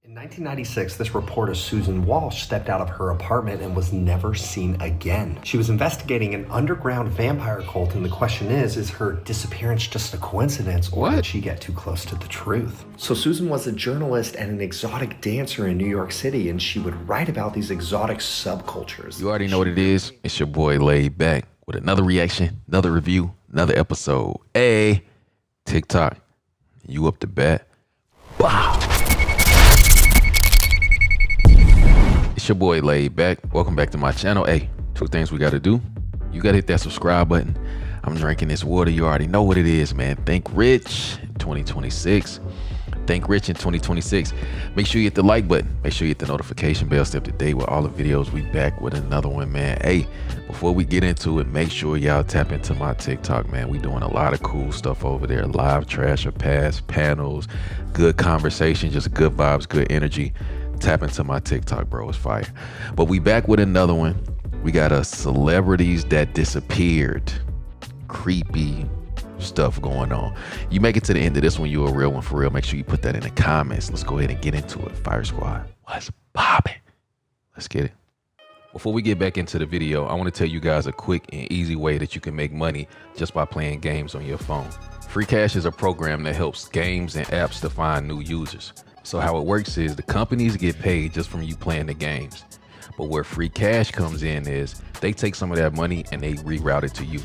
In 1996, this reporter Susan Walsh stepped out of her apartment and was never seen again. She was investigating an underground vampire cult, and the question is her disappearance just a coincidence, or did she get too close to the truth? So Susan was a journalist and an exotic dancer in New York City, and she would write about these exotic subcultures. You already know what it is. It's your boy Laid Back with another reaction, another review, another episode. Hey, TikTok, you up to bat? Wow. It's your boy Laid Back. Welcome back to my channel. Hey, two things we got to do. You got to hit that subscribe button. I'm drinking this water. You already know what it is, man. Think rich 2026. Think rich in 2026. Make sure you hit the like button. Make sure you hit the notification bell. Stay up to date with all the videos. We back with another one, man. Hey, before we get into it, make sure y'all tap into my TikTok, man. We doing a lot of cool stuff over there. Live trash or past panels, good conversation, just good vibes, good energy. Tap into my TikTok, bro. It's fire. But we back with another one. We got a celebrities that disappeared. Creepy stuff going on. You make it to the end of this one, you're a real one for real. Make sure you put that in the comments. Let's go ahead and get into it. Fire Squad, what's popping? Let's get it. Before we get back into the video, I want to tell you guys a quick and easy way that you can make money just by playing games on your phone. Free Cash is a program that helps games and apps to find new users. So how it works is the companies get paid just from you playing the games. But where Free Cash comes in is they take some of that money and they reroute it to you.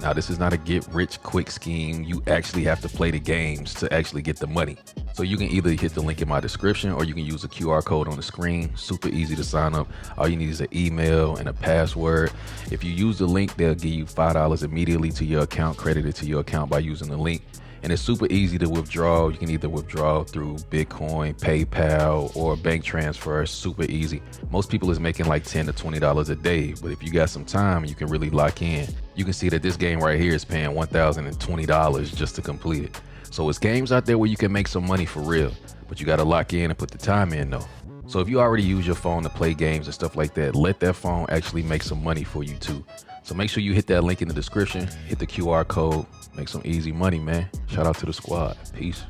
Now, this is not a get rich quick scheme. You actually have to play the games to actually get the money. So you can either hit the link in my description or you can use a QR code on the screen. Super easy to sign up. All you need is an email and a password. If you use the link, they'll give you $5 immediately to your account, credited to your account by using the link. And it's super easy to withdraw. You can either withdraw through Bitcoin, PayPal, or bank transfer. Super easy. Most people is making like $10 to $20 a day. But if you got some time, you can really lock in. You can see that this game right here is paying $1,020 just to complete it. So it's games out there where you can make some money for real. But you got to lock in and put the time in though. So if you already use your phone to play games and stuff like that, let that phone actually make some money for you too. So make sure you hit that link in the description, hit the QR code, make some easy money, man. Shout out to the squad. Peace.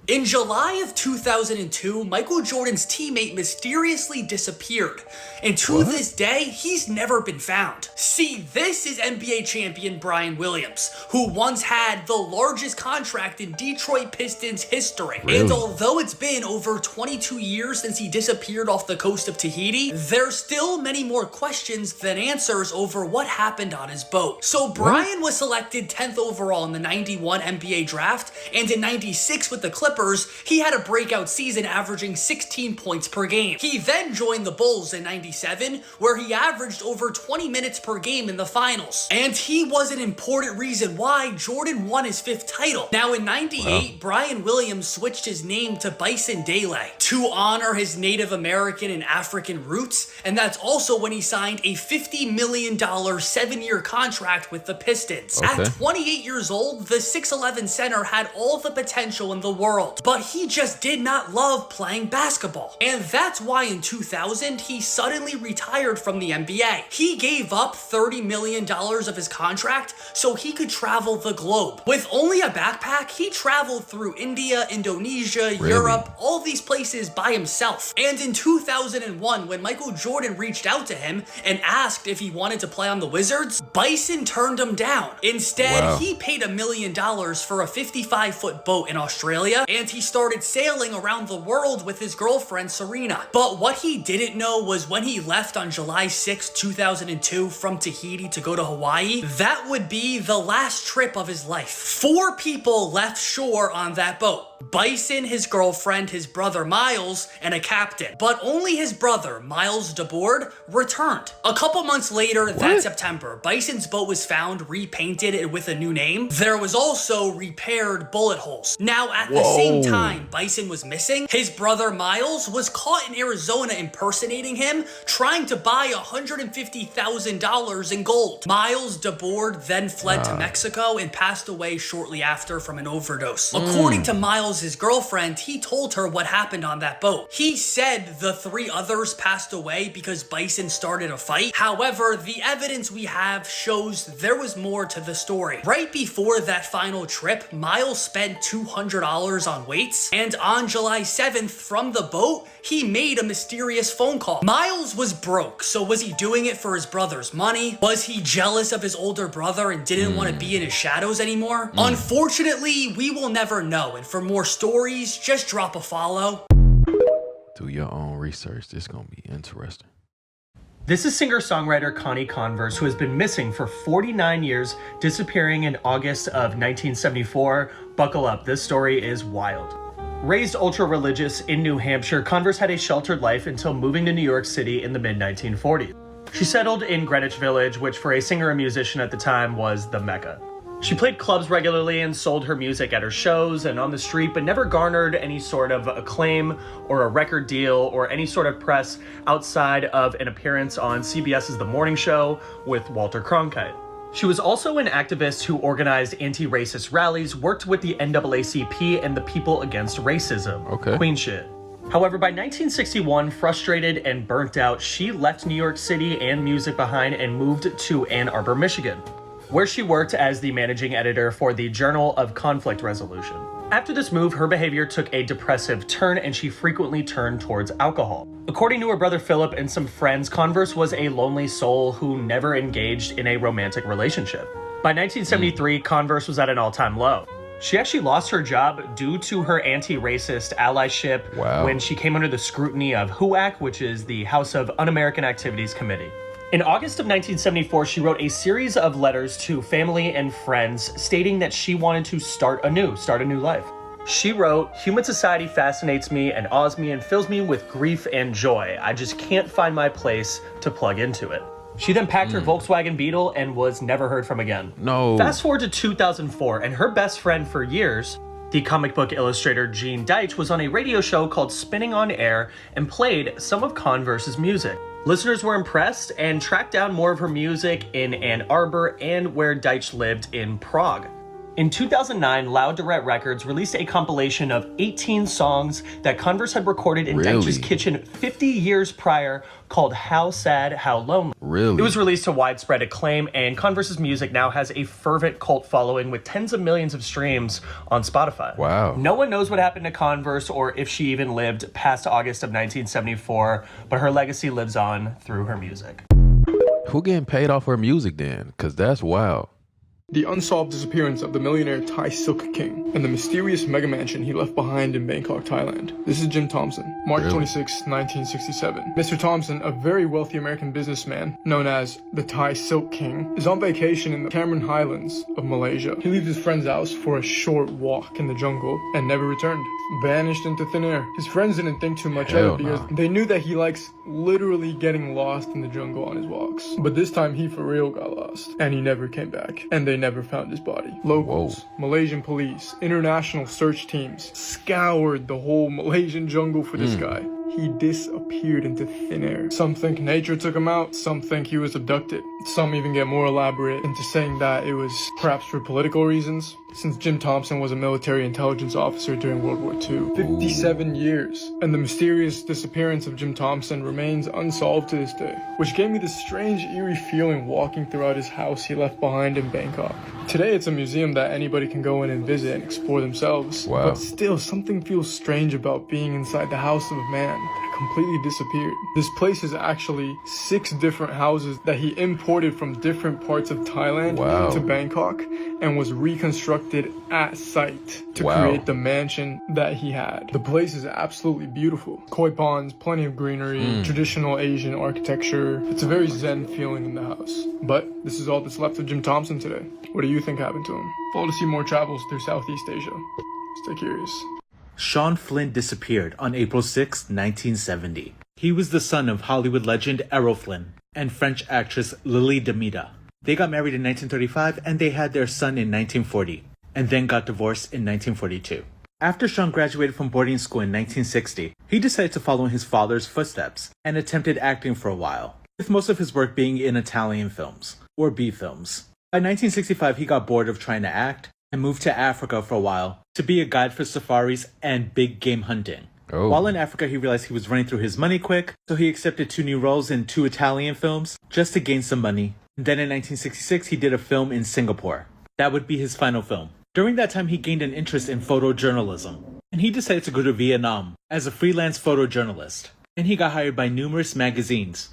In July of 2002, Michael Jordan's teammate mysteriously disappeared, and to this day, he's never been found. See, this is NBA champion Brian Williams, who once had the largest contract in Detroit Pistons history. Really? And although it's been over 22 years since he disappeared off the coast of Tahiti, there's still many more questions than answers over what happened on his boat. So Brian was selected 10th overall in the 91 NBA draft, and in 96 with the Clippers, he had a breakout season averaging 16 points per game. He then joined the Bulls in 97, where he averaged over 20 minutes per game in the finals. And he was an important reason why Jordan won his 5th title. Now in 98, Brian Williams switched his name to Bison Dele to honor his Native American and African roots, and that's also when he signed a $50 million 7-year contract with the Pistons. At 28 years old, the 6'11 center had all the potential in the world, but he just did not love playing basketball. And that's why in 2000, he suddenly retired from the NBA. He gave up $30 million of his contract so he could travel the globe. With only a backpack, he traveled through India, Indonesia, Europe, all these places by himself. And in 2001, when Michael Jordan reached out to him and asked if he wanted to play on the Wizards, Bison turned him down. Instead, he paid $1 million for a 55-foot boat in Australia, and he started sailing around the world with his girlfriend Serena. But what he didn't know was when he left on July 6, 2002 from Tahiti to go to Hawaii, that would be the last trip of his life. 4 people left shore on that boat. Bison, his girlfriend, his brother Miles, and a captain. But only his brother, Miles DeBoard, returned. A couple months later, that September, Bison's boat was found repainted with a new name. There was also repaired bullet holes. Now, at the same time Bison was missing, his brother Miles was caught in Arizona impersonating him, trying to buy $150,000 in gold. Miles DeBoard then fled to Mexico and passed away shortly after from an overdose. According to Miles, his girlfriend, he told her what happened on that boat. He said the 3 others passed away because Bison started a fight. However, the evidence we have shows there was more to the story. Right before that final trip, Miles spent $200 on weights. And on July 7th, from the boat, he made a mysterious phone call. Miles was broke, so was he doing it for his brother's money? Was he jealous of his older brother and didn't want to be in his shadows anymore? Unfortunately, we will never know, and for more stories, just drop a follow. Do your own research. This is gonna be interesting. This is singer-songwriter Connie Converse, who has been missing for 49 years, disappearing in August of 1974. Buckle up, this story is wild. Raised ultra-religious in New Hampshire, Converse had a sheltered life until moving to New York City in the mid-1940s. She settled in Greenwich Village, which for a singer and musician at the time was the Mecca. She played clubs regularly and sold her music at her shows and on the street, but never garnered any sort of acclaim or a record deal or any sort of press outside of an appearance on CBS's The Morning Show with Walter Cronkite. She was also an activist who organized anti-racist rallies, worked with the NAACP and the People Against Racism. Okay. Queen shit. However, by 1961, frustrated and burnt out, she left New York City and music behind and moved to Ann Arbor, Michigan, where she worked as the managing editor for the Journal of Conflict Resolution. After this move, her behavior took a depressive turn and she frequently turned towards alcohol. According to her brother Philip and some friends, Converse was a lonely soul who never engaged in a romantic relationship. By 1973, Converse was at an all-time low. She actually lost her job due to her anti-racist allyship when she came under the scrutiny of HUAC, which is the House of Un-American Activities Committee. In August of 1974, she wrote a series of letters to family and friends stating that she wanted to start a new life. She wrote, "Human society fascinates me and awes me and fills me with grief and joy. I just can't find my place to plug into it." She then packed her Volkswagen Beetle and was never heard from again. No. Fast forward to 2004, and her best friend for years, the comic book illustrator Gene Deitch, was on a radio show called Spinning on Air and played some of Converse's music. Listeners were impressed and tracked down more of her music in Ann Arbor and where Deitch lived in Prague. In 2009, Loud Duet Records released a compilation of 18 songs that Converse had recorded in Deitch's kitchen 50 years prior called How Sad, How Lonely. It was released to widespread acclaim, and Converse's music now has a fervent cult following with tens of millions of streams on Spotify. Wow. No one knows what happened to Converse or if she even lived past August of 1974, but her legacy lives on through her music. Who getting paid off her music then? Because that's wild. The unsolved disappearance of the millionaire Thai Silk King and the mysterious mega mansion he left behind in Bangkok, Thailand. This is Jim Thompson, March 26, 1967. Mr. Thompson, a very wealthy American businessman known as the Thai Silk King, is on vacation in the Cameron Highlands of Malaysia. He leaves his friend's house for a short walk in the jungle and never returned. Vanished into thin air. His friends didn't think too much of it because they knew that he likes literally getting lost in the jungle on his walks. But this time he for real got lost and he never came back. And they never found his body. Locals, Malaysian police, international search teams scoured the whole Malaysian jungle for this guy. He disappeared into thin air. Some think nature took him out, some think he was abducted. Some even get more elaborate into saying that it was perhaps for political reasons, since Jim Thompson was a military intelligence officer during World War II. 57 years, and the mysterious disappearance of Jim Thompson remains unsolved to this day, which gave me this strange, eerie feeling walking throughout his house he left behind in Bangkok. Today it's a museum that anybody can go in and visit and explore themselves, but still something feels strange about being inside the house of a man that completely disappeared. This place is actually 6 different houses that he imported from different parts of Thailand to Bangkok and was reconstructed at site to create the mansion that he had. The place is absolutely beautiful. Koi ponds, plenty of greenery, traditional Asian architecture. It's a very zen feeling in the house. But this is all that's left of Jim Thompson today. What do you think happened to him? Follow to see more travels through Southeast Asia. Stay curious. Sean Flynn disappeared on April 6, 1970. He was the son of Hollywood legend Errol Flynn and French actress Lily Demita. They got married in 1935 and they had their son in 1940, and then got divorced in 1942. After Sean graduated from boarding school in 1960, he decided to follow in his father's footsteps and attempted acting for a while, with most of his work being in Italian films, or B films. By 1965, he got bored of trying to act and moved to Africa for a while to be a guide for safaris and big game hunting. While in Africa, he realized he was running through his money quick, so he accepted 2 new roles in 2 Italian films just to gain some money. And then in 1966, he did a film in Singapore. That would be his final film. During that time, he gained an interest in photojournalism. and he decided to go to Vietnam as a freelance photojournalist. And he got hired by numerous magazines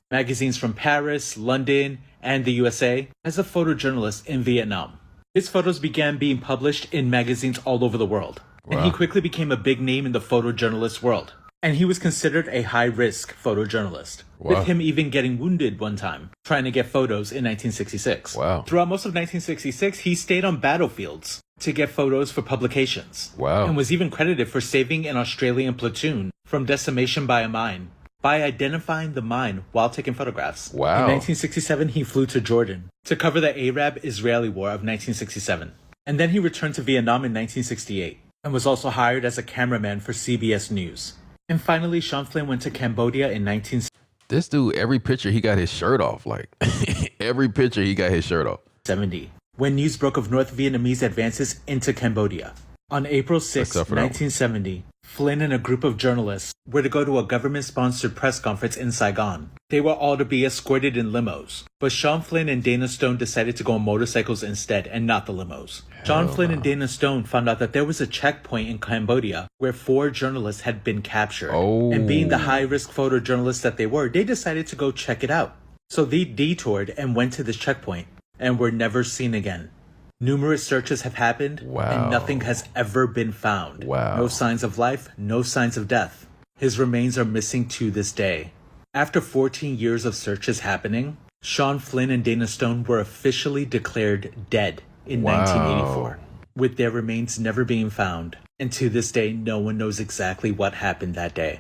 from Paris, London, and the USA, as a photojournalist in Vietnam. His photos began being published in magazines all over the world, and he quickly became a big name in the photojournalist world. And he was considered a high-risk photojournalist, with him even getting wounded one time, trying to get photos in 1966. Throughout most of 1966, he stayed on battlefields to get photos for publications, and was even credited for saving an Australian platoon from decimation by a mine, by identifying the mine while taking photographs. In 1967, he flew to Jordan to cover the Arab-Israeli War of 1967. And then he returned to Vietnam in 1968, and was also hired as a cameraman for CBS News. And finally, Sean Flynn went to Cambodia in 1970. This dude, every picture he got his shirt off. Like, every picture he got his shirt off. When news broke of North Vietnamese advances into Cambodia. On April 6, 1970, Flynn and a group of journalists were to go to a government-sponsored press conference in Saigon. They were all to be escorted in limos, but Sean Flynn and Dana Stone decided to go on motorcycles instead and not the limos. Sean Flynn and Dana Stone found out that there was a checkpoint in Cambodia where 4 journalists had been captured. And being the high-risk photojournalists that they were, they decided to go check it out. So they detoured and went to this checkpoint and were never seen again. Numerous searches have happened, and nothing has ever been found. No signs of life, no signs of death. His remains are missing to this day. After 14 years of searches happening, Sean Flynn and Dana Stone were officially declared dead in 1984, with their remains never being found. And to this day, no one knows exactly what happened that day.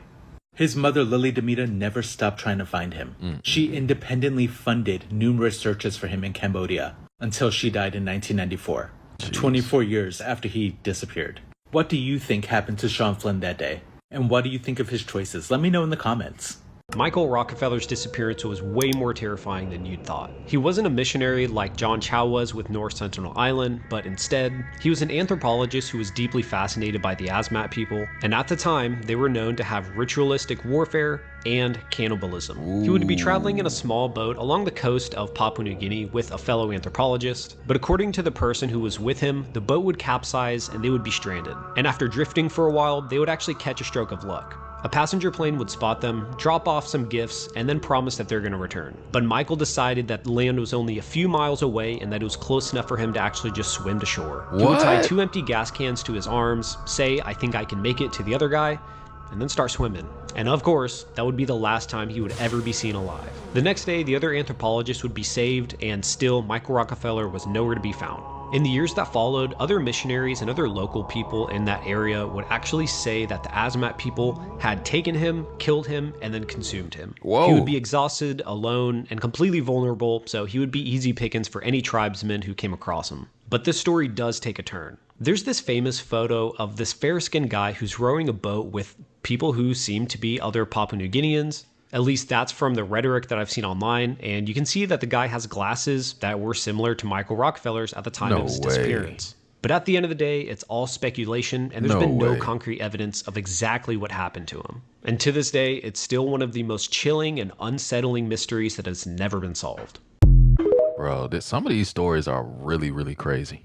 His mother, Lily Demita, never stopped trying to find him. She independently funded numerous searches for him in Cambodia, until she died in 1994, 24 years after he disappeared. What do you think happened to Sean Flynn that day? And what do you think of his choices? Let me know in the comments. Michael Rockefeller's disappearance was way more terrifying than you'd thought. He wasn't a missionary like John Chow was with North Sentinel Island, but instead, he was an anthropologist who was deeply fascinated by the Asmat people, and at the time, they were known to have ritualistic warfare and cannibalism. He would be traveling in a small boat along the coast of Papua New Guinea with a fellow anthropologist, but according to the person who was with him, the boat would capsize and they would be stranded. And after drifting for a while, they would actually catch a stroke of luck. A passenger plane would spot them, drop off some gifts, and then promise that they're going to return. But Michael decided that land was only a few miles away and that it was close enough for him to actually just swim to shore. He would tie 2 empty gas cans to his arms, say, "I think I can make it," to the other guy, and then start swimming. And of course, that would be the last time he would ever be seen alive. The next day, the other anthropologist would be saved, and still, Michael Rockefeller was nowhere to be found. In the years that followed, other missionaries and other local people in that area would actually say that the Asmat people had taken him, killed him, and then consumed him. He would be exhausted, alone, and completely vulnerable, so he would be easy pickings for any tribesmen who came across him. But this story does take a turn. There's this famous photo of this fair-skinned guy who's rowing a boat with people who seem to be other Papua New Guineans. At least that's from the rhetoric that I've seen online, and you can see that the guy has glasses that were similar to Michael Rockefeller's at the time of his disappearance. But at the end of the day, it's all speculation, and there's been no concrete evidence of exactly what happened to him. And to this day, it's still one of the most chilling and unsettling mysteries that has never been solved. Bro, some of these stories are really, really crazy.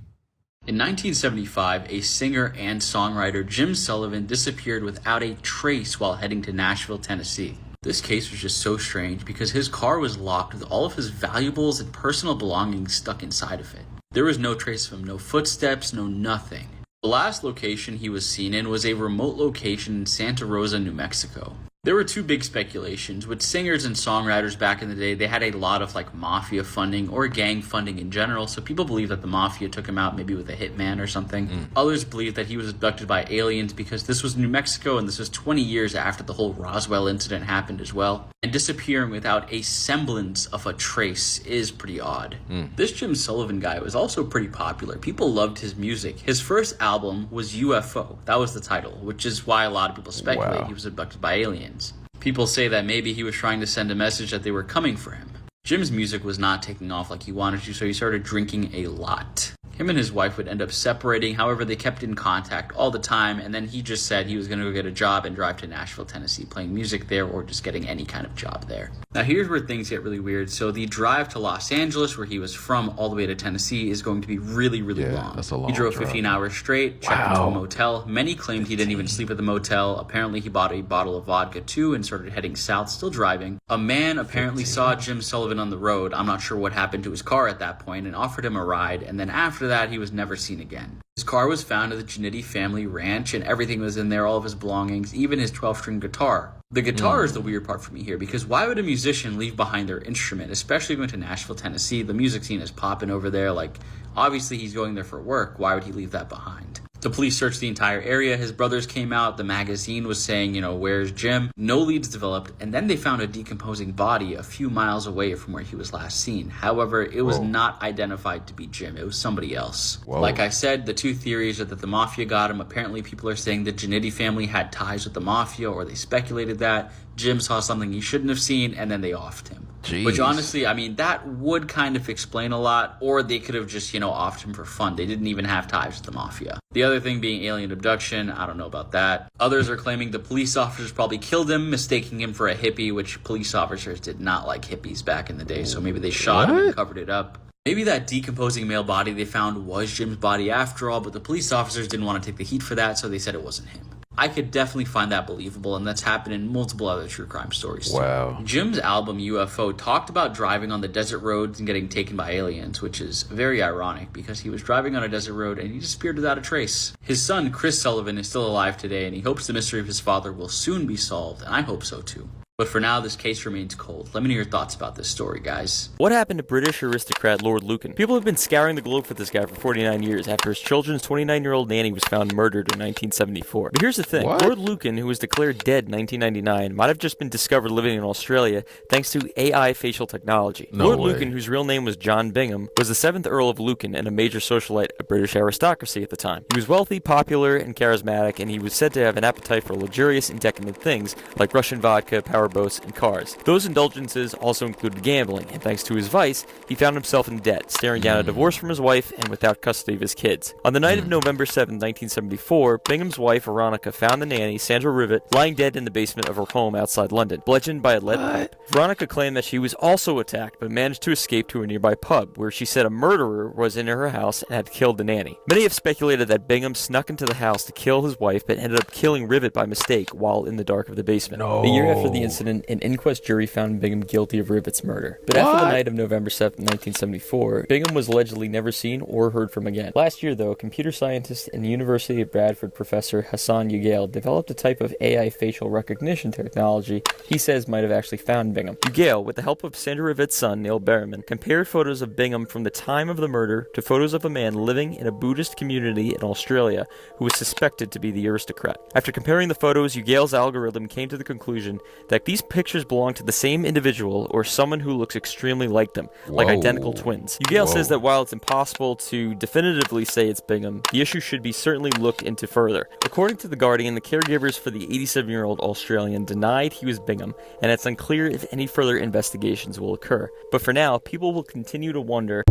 In 1975, a singer and songwriter, Jim Sullivan, disappeared without a trace while heading to Nashville, Tennessee. This case was just so strange because his car was locked with all of his valuables and personal belongings stuck inside of it. There was no trace of him, no footsteps, no nothing. The last location he was seen in was a remote location in Santa Rosa, New Mexico. There were 2 big speculations. With singers and songwriters back in the day, they had a lot of mafia funding or gang funding in general, so people believe that the mafia took him out maybe with a hitman or something. Others believe that he was abducted by aliens because this was New Mexico and this was 20 years after the whole Roswell incident happened as well. And disappearing without a semblance of a trace is pretty odd. This Jim Sullivan guy was also pretty popular. People loved his music. His first album was UFO. That was the title, which is why a lot of people speculate he was abducted by aliens. People say that maybe he was trying to send a message that they were coming for him. Jim's music was not taking off like he wanted to, so he started drinking a lot. Him and his wife would end up separating. However, they kept in contact all the time, and then he just said he was going to go get a job and drive to Nashville, Tennessee, playing music there or just getting any kind of job there. Now here's where things get really weird. So the drive to Los Angeles, where he was from, all the way to Tennessee is going to be really, really long. That's a long He drove drive. 15 hours straight, checked into a motel. Many claimed he didn't even sleep at the motel. Apparently he bought a bottle of vodka too and started heading south, still driving. A man apparently saw Jim Sullivan on the road. I'm not sure what happened to his car at that point, and offered him a ride, and then after that he was never seen again. His car was found at the Jannetty family ranch, and everything was in there, all of his belongings, even his 12-string guitar. The guitar is the weird part for me here, because why would a musician leave behind their instrument, especially going to Nashville, Tennessee? The music scene is popping over there. Like, obviously he's going there for work. Why would he leave that behind? The police searched the entire area. His brothers came out. The magazine was saying, where's Jim? No leads developed. And then they found a decomposing body a few miles away from where he was last seen. However, it was not identified to be Jim. It was somebody else. Whoa. Like I said, the two theories are that the mafia got him. Apparently, people are saying the Jannetty family had ties with the mafia, or they speculated that. Jim saw something he shouldn't have seen, and then they offed him. Jeez. Which honestly, that would kind of explain a lot, or they could have just, offed him for fun. They didn't even have ties with the mafia. The other thing being alien abduction, I don't know about that. Others are claiming the police officers probably killed him, mistaking him for a hippie, which police officers did not like hippies back in the day, so maybe they shot him and covered it up. Maybe that decomposing male body they found was Jim's body after all, but the police officers didn't want to take the heat for that, so they said it wasn't him. I could definitely find that believable, and that's happened in multiple other true crime stories too. Wow. Jim's album UFO talked about driving on the desert roads and getting taken by aliens, which is very ironic because he was driving on a desert road and he disappeared without a trace. His son, Chris Sullivan, is still alive today, and he hopes the mystery of his father will soon be solved, and I hope so too. But for now, this case remains cold. Let me know your thoughts about this story, guys. What happened to British aristocrat Lord Lucan? People have been scouring the globe for this guy for 49 years after his children's 29-year-old nanny was found murdered in 1974. But here's the thing. What? Lord Lucan, who was declared dead in 1999, might have just been discovered living in Australia thanks to AI facial technology. No Lord way. Lucan, whose real name was John Bingham, was the 7th Earl of Lucan and a major socialite of British aristocracy at the time. He was wealthy, popular, and charismatic, and he was said to have an appetite for luxurious and decadent things like Russian vodka, powerboats, and cars. Those indulgences also included gambling, and thanks to his vice, he found himself in debt, staring down a divorce from his wife and without custody of his kids. On the night of November 7, 1974, Bingham's wife, Veronica, found the nanny, Sandra Rivet, lying dead in the basement of her home outside London, bludgeoned by a lead pipe. Veronica claimed that she was also attacked, but managed to escape to a nearby pub, where she said a murderer was in her house and had killed the nanny. Many have speculated that Bingham snuck into the house to kill his wife, but ended up killing Rivet by mistake while in the dark of the basement. A year after the incident, an inquest jury found Bingham guilty of Rivet's murder. But after the night of November 7, 1974, Bingham was allegedly never seen or heard from again. Last year, though, computer scientist and University of Bradford professor Hassan Ugail developed a type of AI facial recognition technology he says might have actually found Bingham. Ugail, with the help of Sandra Rivet's son, Neil Berriman, compared photos of Bingham from the time of the murder to photos of a man living in a Buddhist community in Australia who was suspected to be the aristocrat. After comparing the photos, Ugail's algorithm came to the conclusion that these pictures belong to the same individual or someone who looks extremely like them, like identical twins. Ugail says that while it's impossible to definitively say it's Bingham, the issue should be certainly looked into further. According to The Guardian, the caregivers for the 87-year-old Australian denied he was Bingham, and it's unclear if any further investigations will occur. But for now, people will continue to wonder.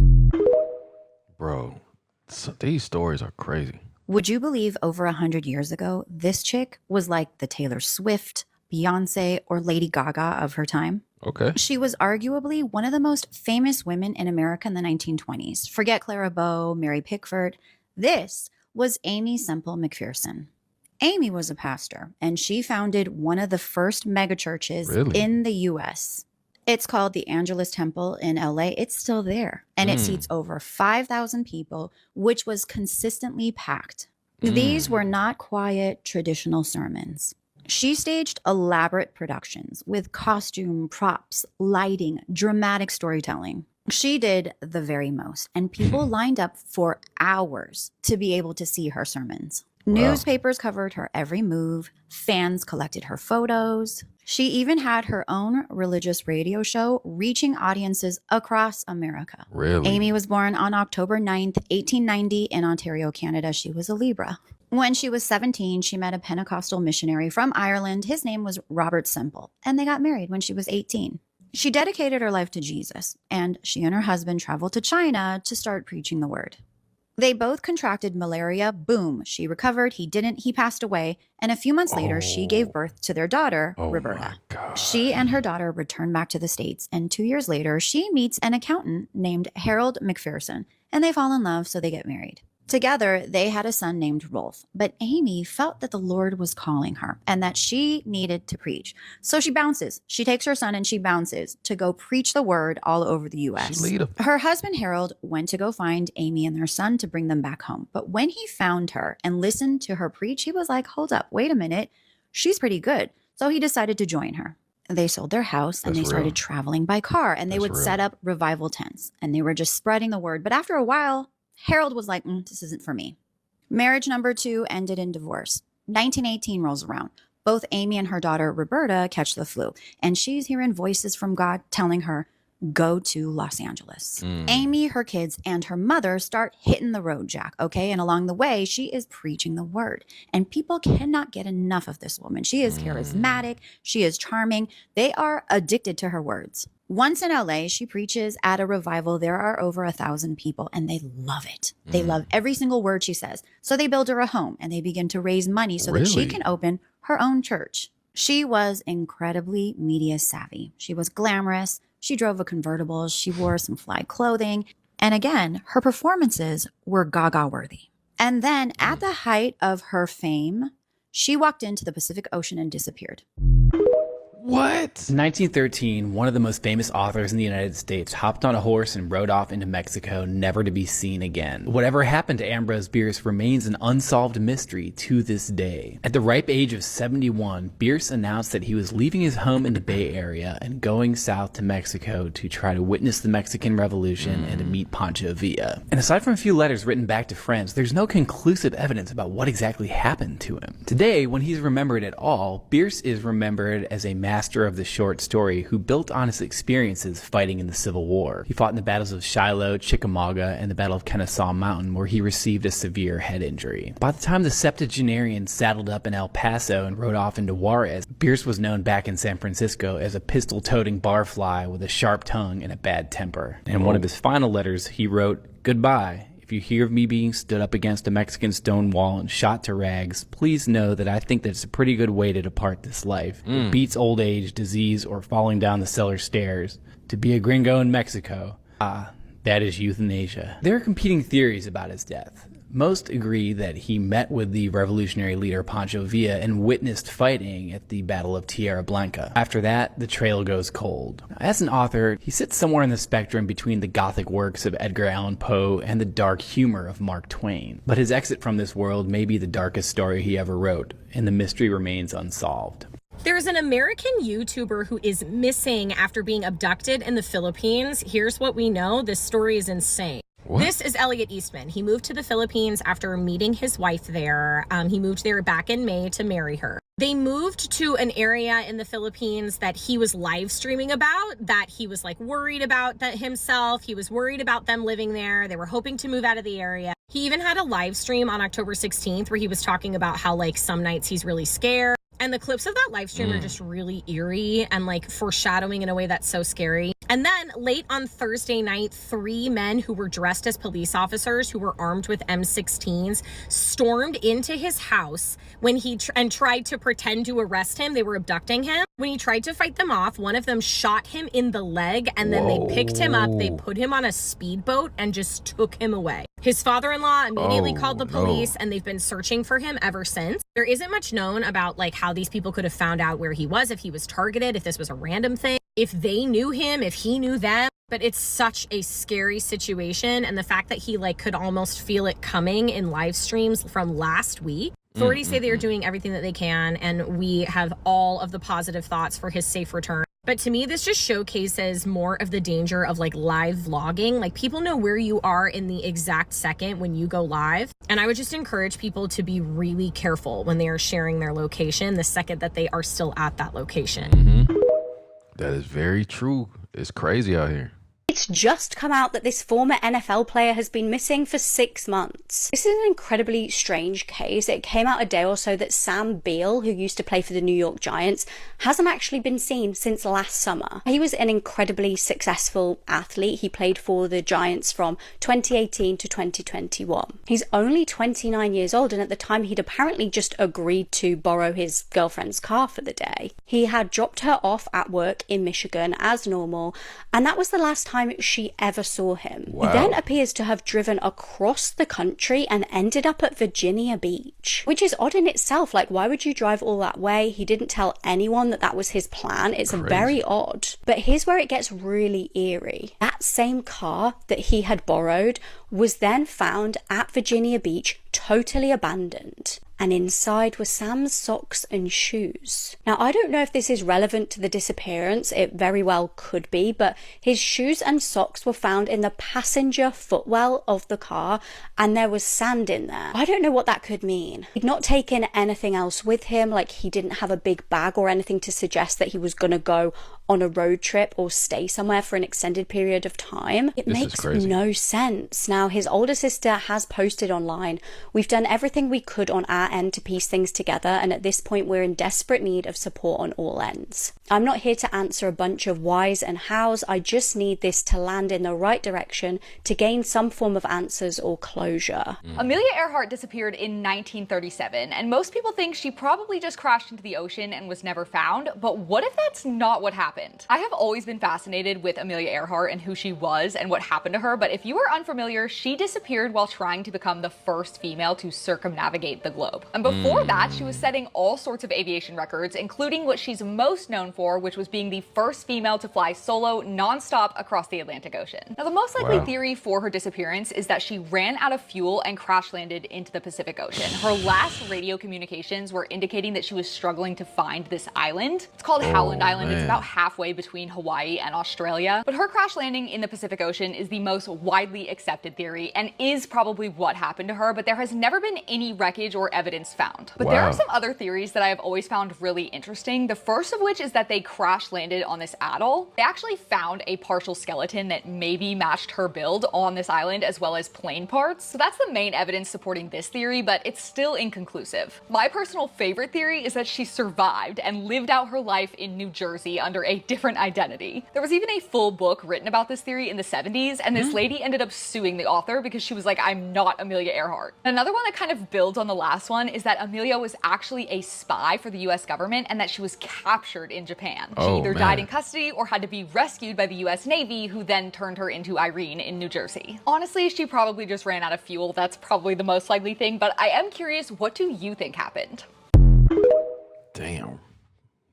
Bro, these stories are crazy. Would you believe over 100 years ago, this chick was like the Taylor Swift, Beyonce, or Lady Gaga of her time? Okay. She was arguably one of the most famous women in America in the 1920s. Forget Clara Bow, Mary Pickford. This was Amy Semple McPherson. Amy was a pastor, and she founded one of the first megachurches in the U.S. It's called the Angelus Temple in LA. It's still there, and it seats over 5,000 people, which was consistently packed. These were not quiet, traditional sermons. She staged elaborate productions with costume, props, lighting, dramatic storytelling. She did the very most, and people lined up for hours to be able to see her sermons. Newspapers covered her every move. Fans collected her photos. She even had her own religious radio show reaching audiences across America. Really? Amy was born on October 9th, 1890 in Ontario, Canada. She was a Libra. When she was 17, she met a Pentecostal missionary from Ireland. His name was Robert Semple, and they got married when she was 18. She dedicated her life to Jesus, and she and her husband traveled to China to start preaching the word. They both contracted malaria. Boom, she recovered. He didn't. He passed away. And a few months later, she gave birth to their daughter, Roberta. She and her daughter returned back to the States. And 2 years later, she meets an accountant named Harold McPherson. And they fall in love, so they get married. Together, they had a son named Rolf, but Amy felt that the Lord was calling her and that she needed to preach. So she bounces. She takes her son and she bounces to go preach the word all over the U.S. Her husband, Harold, went to go find Amy and their son to bring them back home. But when he found her and listened to her preach, he was like, hold up, wait a minute. She's pretty good. So he decided to join her. They sold their house and they started traveling by car, and they would set up revival tents and they were just spreading the word. But after a while, Harold was like, this isn't for me. Marriage number 2 ended in divorce. 1918 rolls around. Both Amy and her daughter, Roberta, catch the flu. And she's hearing voices from God telling her, go to Los Angeles. Amy, her kids, and her mother start hitting the road, Jack, okay? And along the way, she is preaching the word. And people cannot get enough of this woman. She is charismatic. She is charming. They are addicted to her words. Once in LA, she preaches at a revival. There are over 1,000 people and they love it. They love every single word she says. So they build her a home and they begin to raise money so that she can open her own church. She was incredibly media savvy. She was glamorous. She drove a convertible. She wore some fly clothing. And again, her performances were Gaga worthy. And then at the height of her fame, she walked into the Pacific Ocean and disappeared. What? In 1913, one of the most famous authors in the United States hopped on a horse and rode off into Mexico, never to be seen again. Whatever happened to Ambrose Bierce remains an unsolved mystery to this day. At the ripe age of 71, Bierce announced that he was leaving his home in the Bay Area and going south to Mexico to try to witness the Mexican Revolution and to meet Pancho Villa. And aside from a few letters written back to friends, there's no conclusive evidence about what exactly happened to him. Today, when he's remembered at all, Bierce is remembered as a master of the short story who built on his experiences fighting in the Civil War. He fought in the battles of Shiloh, Chickamauga, and the Battle of Kennesaw Mountain, where he received a severe head injury. By the time the septuagenarian saddled up in El Paso and rode off into Juarez, Bierce was known back in San Francisco as a pistol-toting barfly with a sharp tongue and a bad temper. And in one of his final letters, he wrote, "Goodbye. If you hear of me being stood up against a Mexican stone wall and shot to rags, please know that I think that it's a pretty good way to depart this life. It beats old age, disease, or falling down the cellar stairs. To be a gringo in Mexico, that is euthanasia." There are competing theories about his death. Most agree that he met with the revolutionary leader Pancho Villa and witnessed fighting at the Battle of Tierra Blanca. After that, the trail goes cold. As an author, he sits somewhere in the spectrum between the gothic works of Edgar Allan Poe and the dark humor of Mark Twain. But his exit from this world may be the darkest story he ever wrote, and the mystery remains unsolved. There's an American YouTuber who is missing after being abducted in the Philippines. Here's what we know. This story is insane. What? This is Elliot Eastman. He moved to the Philippines after meeting his wife there. He moved there back in May to marry her. They moved to an area in the Philippines that he was live streaming about, that he was like worried about that himself. He was worried about them living there. They were hoping to move out of the area. He even had a live stream on October 16th where he was talking about how like some nights he's really scared. And the clips of that live stream are just really eerie and like foreshadowing in a way that's so scary. And then late on Thursday night, 3 men who were dressed as police officers who were armed with M16s stormed into his house when he tried to pretend to arrest him. They were abducting him. When he tried to fight them off, one of them shot him in the leg and then they picked him up. They put him on a speedboat and just took him away. His father-in-law immediately called the police and they've been searching for him ever since. There isn't much known about like how these people could have found out where he was, if he was targeted, if this was a random thing, if they knew him, if he knew them. But it's such a scary situation. And the fact that he like could almost feel it coming in live streams from last week. Authorities say they are doing everything that they can, and we have all of the positive thoughts for his safe return. But to me, this just showcases more of the danger of like live vlogging. Like people know where you are in the exact second when you go live. And I would just encourage people to be really careful when they are sharing their location the second that they are still at that location. That is very true. It's crazy out here. It's just come out that this former NFL player has been missing for 6 months. This is an incredibly strange case. It came out a day or so that Sam Beal, who used to play for the New York Giants, hasn't actually been seen since last summer. He was an incredibly successful athlete. He played for the Giants from 2018 to 2021. He's only 29 years old, and at the time he'd apparently just agreed to borrow his girlfriend's car for the day. He had dropped her off at work in Michigan as normal, and that was the last time she ever saw him. Wow. He then appears to have driven across the country and ended up at Virginia Beach, which is odd in itself. Like, why would you drive all that way? He didn't tell anyone that that was his plan. It's very odd. But here's where it gets really eerie. That same car that he had borrowed was then found at Virginia Beach, totally abandoned. And inside were Sam's socks and shoes. Now, I don't know if this is relevant to the disappearance. It very well could be, but his shoes and socks were found in the passenger footwell of the car, and there was sand in there. I don't know what that could mean. He'd not taken anything else with him, like he didn't have a big bag or anything to suggest that he was going to go on a road trip or stay somewhere for an extended period of time. It makes no sense. Now, his older sister has posted online, "We've done everything we could on our end to piece things together, and at this point we're in desperate need of support on all ends. I'm not here to answer a bunch of whys and hows. I just need this to land in the right direction to gain some form of answers or closure." Amelia Earhart disappeared in 1937, and most people think she probably just crashed into the ocean and was never found. But what if that's not what happened? I have always been fascinated with Amelia Earhart and who she was and what happened to her, but if you are unfamiliar, she disappeared while trying to become the first female to circumnavigate the globe. And before that, she was setting all sorts of aviation records, including what she's most known for, which was being the first female to fly solo nonstop across the Atlantic Ocean. Now, the most likely theory for her disappearance is that she ran out of fuel and crash landed into the Pacific Ocean. Her last radio communications were indicating that she was struggling to find this island. It's called Howland Island. It's about halfway between Hawaii and Australia. But her crash landing in the Pacific Ocean is the most widely accepted theory and is probably what happened to her, but there has never been any wreckage or evidence found. But there are some other theories that I have always found really interesting. The first of which is that they crash landed on this atoll. They actually found a partial skeleton that maybe matched her build on this island, as well as plane parts. So that's the main evidence supporting this theory, but it's still inconclusive. My personal favorite theory is that she survived and lived out her life in New Jersey under a different identity. There was even a full book written about this theory in the 70s, and this lady ended up suing the author because she was like, "I'm not Amelia Earhart." Another one that kind of builds on the last one is that Amelia was actually a spy for the US government and that she was captured in Japan. She either died in custody or had to be rescued by the US Navy, who then turned her into Irene in New Jersey. Honestly, she probably just ran out of fuel. That's probably the most likely thing, but I am curious, what do you think happened? Damn.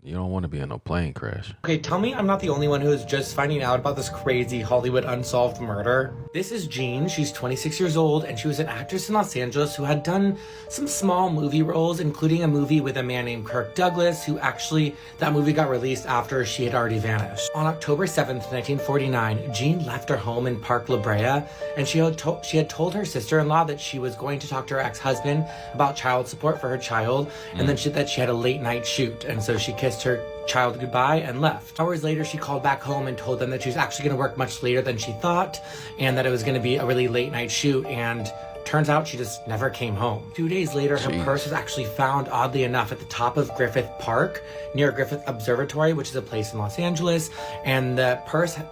You don't want to be in a plane crash. Okay, tell me I'm not the only one who is just finding out about this crazy Hollywood unsolved murder. This is Jean. She's 26 years old, and she was an actress in Los Angeles who had done some small movie roles, including a movie with a man named Kirk Douglas, who actually, that movie got released after she had already vanished. On October 7th, 1949, Jean left her home in Park La Brea, and she had told her sister-in-law that she was going to talk to her ex-husband about child support for her child, and then that she had a late-night shoot, and so she kissed her child goodbye and left. Hours later, she called back home and told them that she was actually going to work much later than she thought, and that it was going to be a really late night shoot, and turns out she just never came home. 2 days later, her purse was actually found, oddly enough, at the top of Griffith Park, near Griffith Observatory, which is a place in Los Angeles, and the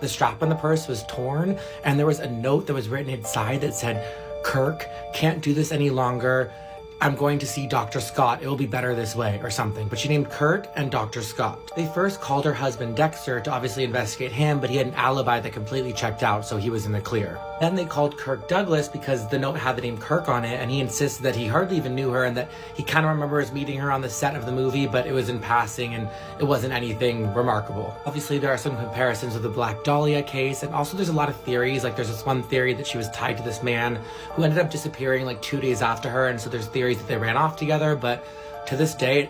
strap on the purse was torn, and there was a note that was written inside that said, "Kirk, can't do this any longer. I'm going to see Dr. Scott. It will be better this way," or something. But she named Kurt and Dr. Scott. They first called her husband Dexter to obviously investigate him, but he had an alibi that completely checked out, so he was in the clear. Then they called Kirk Douglas because the note had the name Kirk on it, and he insisted that he hardly even knew her and that he kind of remembers meeting her on the set of the movie, but it was in passing and it wasn't anything remarkable. Obviously, there are some comparisons with the Black Dahlia case, and also there's a lot of theories. Like, there's this one theory that she was tied to this man who ended up disappearing like 2 days after her, and so there's theories that they ran off together, but to this day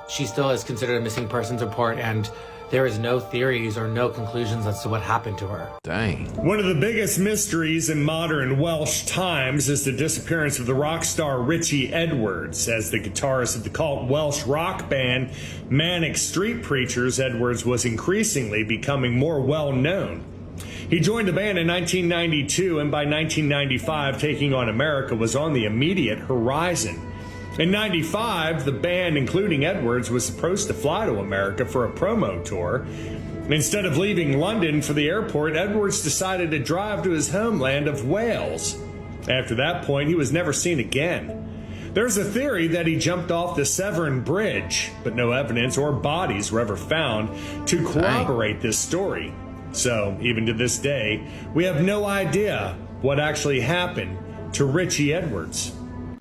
she still is considered a missing persons report, and there is no theories or no conclusions as to what happened to her. Dang. One of the biggest mysteries in modern Welsh times is the disappearance of the rock star Richie Edwards. As the guitarist of the cult Welsh rock band Manic Street Preachers, Edwards was increasingly becoming more well known. He joined the band in 1992, and by 1995, Taking on America was on the immediate horizon. In 95, the band, including Edwards, was supposed to fly to America for a promo tour. Instead of leaving London for the airport, Edwards decided to drive to his homeland of Wales. After that point, he was never seen again. There's a theory that he jumped off the Severn Bridge, but no evidence or bodies were ever found to corroborate this story. So, even to this day, we have no idea what actually happened to Richie Edwards.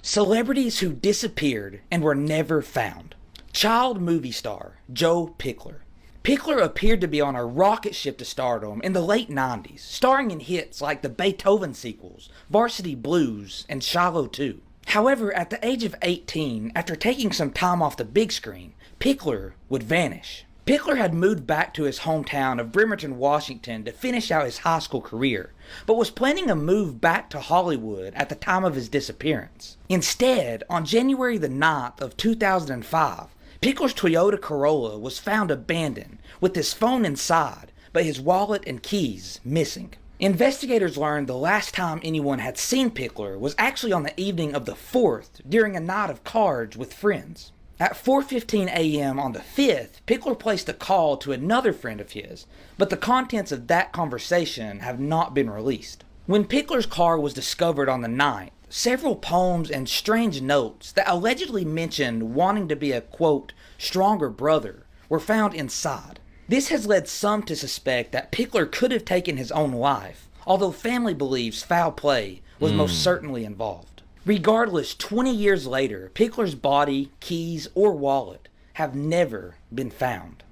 Celebrities who disappeared and were never found. Child movie star Joe Pickler. Pickler appeared to be on a rocket ship to stardom in the late 90s, starring in hits like the Beethoven sequels, Varsity Blues, and Shallow 2. However, at the age of 18, after taking some time off the big screen, Pickler would vanish. Pickler had moved back to his hometown of Bremerton, Washington to finish out his high school career, but was planning a move back to Hollywood at the time of his disappearance. Instead, on January the 9th of 2005, Pickler's Toyota Corolla was found abandoned with his phone inside, but his wallet and keys missing. Investigators learned the last time anyone had seen Pickler was actually on the evening of the 4th during a night of cards with friends. At 4:15 a.m. on the 5th, Pickler placed a call to another friend of his, but the contents of that conversation have not been released. When Pickler's car was discovered on the 9th, several poems and strange notes that allegedly mentioned wanting to be a, quote, stronger brother were found inside. This has led some to suspect that Pickler could have taken his own life, although family believes foul play was most certainly involved. Regardless, 20 years later, Pickler's body, keys, or wallet have never been found.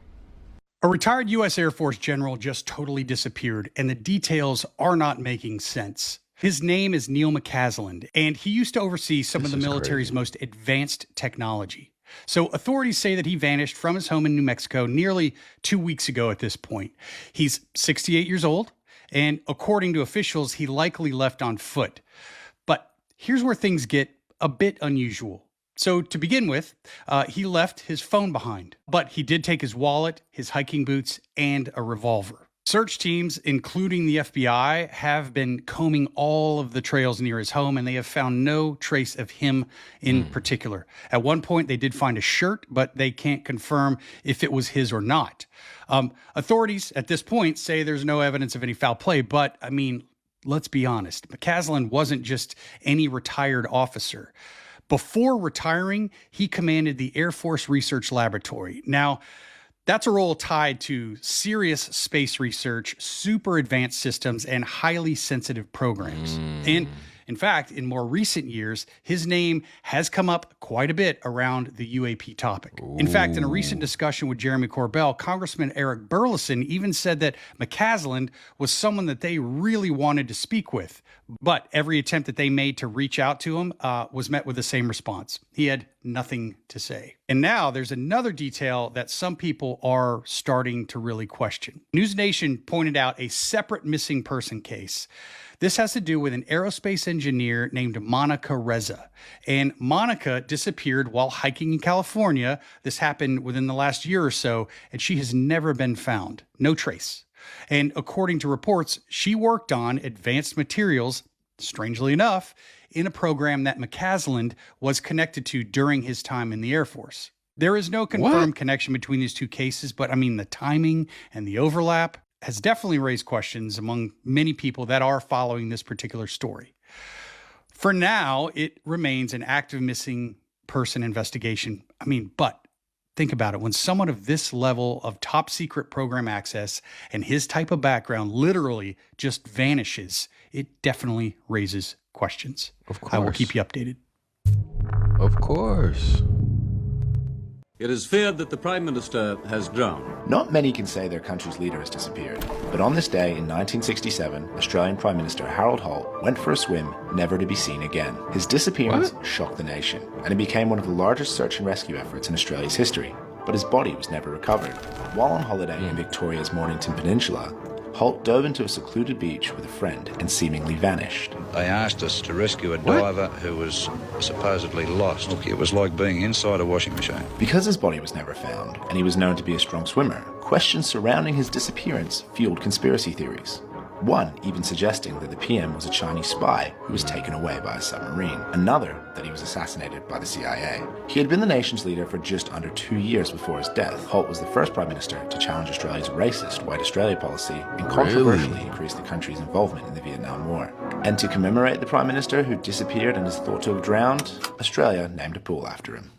A retired U.S. Air Force general just totally disappeared, and the details are not making sense. His name is Neil McCasland, and he used to oversee some of the military's most advanced technology. So authorities say that he vanished from his home in New Mexico nearly 2 weeks ago at this point. He's 68 years old, and according to officials, he likely left on foot. But here's where things get a bit unusual. So to begin with, he left his phone behind, but he did take his wallet, his hiking boots, and a revolver. Search teams, including the FBI, have been combing all of the trails near his home, and they have found no trace of him in particular. At one point, they did find a shirt, but they can't confirm if it was his or not. Authorities at this point say there's no evidence of any foul play, but I mean, let's be honest. McCasland wasn't just any retired officer. Before retiring, he commanded the Air Force Research Laboratory. Now, that's a role tied to serious space research, super advanced systems, and highly sensitive programs. And in fact, in more recent years, his name has come up quite a bit around the UAP topic. In fact, in a recent discussion with Jeremy Corbell, Congressman Eric Burleson even said that McCasland was someone that they really wanted to speak with. But every attempt that they made to reach out to him was met with the same response. He had nothing to say. And now there's another detail that some people are starting to really question. News Nation pointed out a separate missing person case. This has to do with an aerospace engineer named Monica Reza. And Monica disappeared while hiking in California. This happened within the last year or so, and she has never been found. No trace. And according to reports, she worked on advanced materials, strangely enough, in a program that McCasland was connected to during his time in the Air Force. There is no confirmed connection between these two cases, but I mean, the timing and the overlap has definitely raised questions among many people that are following this particular story. For now, it remains an active missing person investigation. I mean, but think about it. When someone of this level of top secret program access and his type of background literally just vanishes, it definitely raises questions. Of course. I will keep you updated. Of course. It is feared that the Prime Minister has drowned. Not many can say their country's leader has disappeared, but on this day in 1967, Australian Prime Minister Harold Holt went for a swim, never to be seen again. His disappearance shocked the nation, and it became one of the largest search and rescue efforts in Australia's history, but his body was never recovered. While on holiday in Victoria's Mornington Peninsula, Holt dove into a secluded beach with a friend and seemingly vanished. They asked us to rescue a diver who was supposedly lost. Look, it was like being inside a washing machine. Because his body was never found, and he was known to be a strong swimmer, questions surrounding his disappearance fueled conspiracy theories. One even suggesting that the PM was a Chinese spy who was taken away by a submarine. Another that he was assassinated by the CIA. He had been the nation's leader for just under 2 years before his death. Holt was the first Prime Minister to challenge Australia's racist White Australia policy and controversially increase the country's involvement in the Vietnam War. And to commemorate the Prime Minister who disappeared and is thought to have drowned, Australia named a pool after him.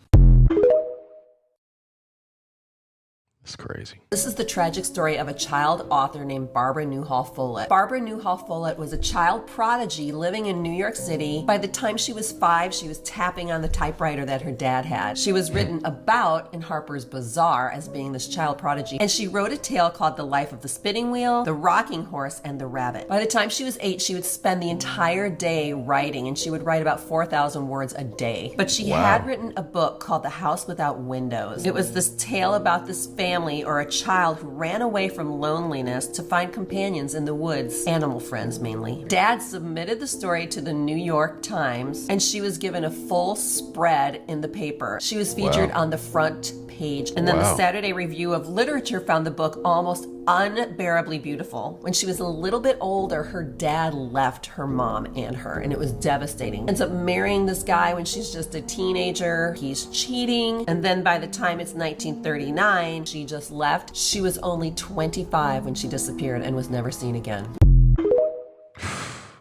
It's crazy. This is the tragic story of a child author named Barbara Newhall Follett. Barbara Newhall Follett was a child prodigy living in New York City. By the time she was 5, she was tapping on the typewriter that her dad had. She was written about in Harper's Bazaar as being this child prodigy, and she wrote a tale called The Life of the Spinning Wheel, The Rocking Horse, and the Rabbit. By the time she was 8, she would spend the entire day writing, and she would write about 4,000 words a day. But she had written a book called The House Without Windows. It was this tale about this family or a child who ran away from loneliness to find companions in the woods, animal friends mainly. Dad submitted the story to the New York Times, and she was given a full spread in the paper. She was featured on the front page, and then the Saturday Review of Literature found the book almost unbearably beautiful. When she was a little bit older, her dad left her mom and her, and it was devastating. Ends up marrying this guy when she's just a teenager. He's cheating, and then by the time it's 1939, she just left. She was only 25 when she disappeared and was never seen again.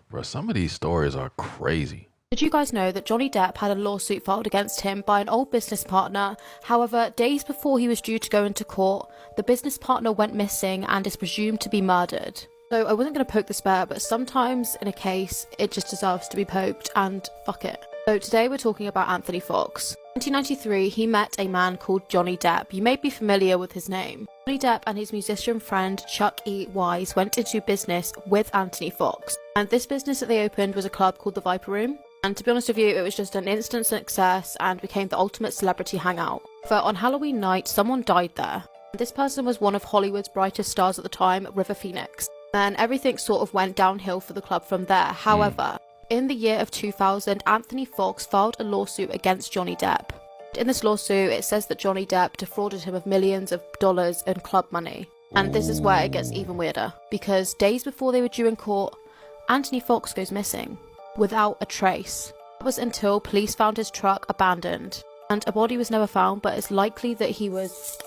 Bro, some of these stories are crazy. Did you guys know that Johnny Depp had a lawsuit filed against him by an old business partner? However, days before he was due to go into court, the business partner went missing and is presumed to be murdered. So I wasn't going to poke this bear, but sometimes in a case, it just deserves to be poked, and fuck it. So today we're talking about Anthony Fox. In 1993, he met a man called Johnny Depp. You may be familiar with his name. Johnny Depp and his musician friend Chuck E. Wise went into business with Anthony Fox. And this business that they opened was a club called the Viper Room. And to be honest with you, it was just an instant success and became the ultimate celebrity hangout. For on Halloween night, someone died there. And this person was one of Hollywood's brightest stars at the time, River Phoenix. Then everything sort of went downhill for the club from there. However, in the year of 2000, Anthony Fox filed a lawsuit against Johnny Depp. In this lawsuit, it says that Johnny Depp defrauded him of millions of dollars in club money. And this is where it gets even weirder, because days before they were due in court, Anthony Fox goes missing, without a trace. It was until police found his truck abandoned, and a body was never found, but it's likely that he was,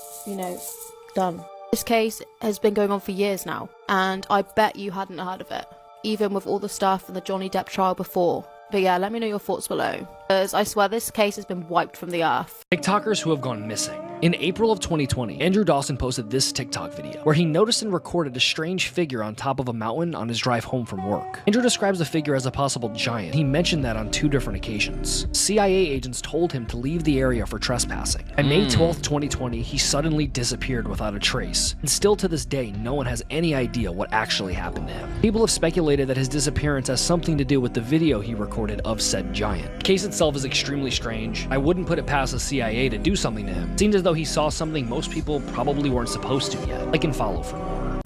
done. This case has been going on for years now, and I bet you hadn't heard of it, even with all the stuff in the Johnny Depp trial before. But yeah, let me know your thoughts below, because I swear this case has been wiped from the earth. TikTokers who have gone missing. In April of 2020, Andrew Dawson posted this TikTok video, where he noticed and recorded a strange figure on top of a mountain on his drive home from work. Andrew describes the figure as a possible giant. He mentioned that on 2 different occasions. CIA agents told him to leave the area for trespassing. On May 12th, 2020, he suddenly disappeared without a trace. And still to this day, no one has any idea what actually happened to him. People have speculated that his disappearance has something to do with the video he recorded of said giant. The case itself is extremely strange. I wouldn't put it past the CIA to do something to him. It seems as though he saw something most people probably weren't supposed to yet. I can follow for more.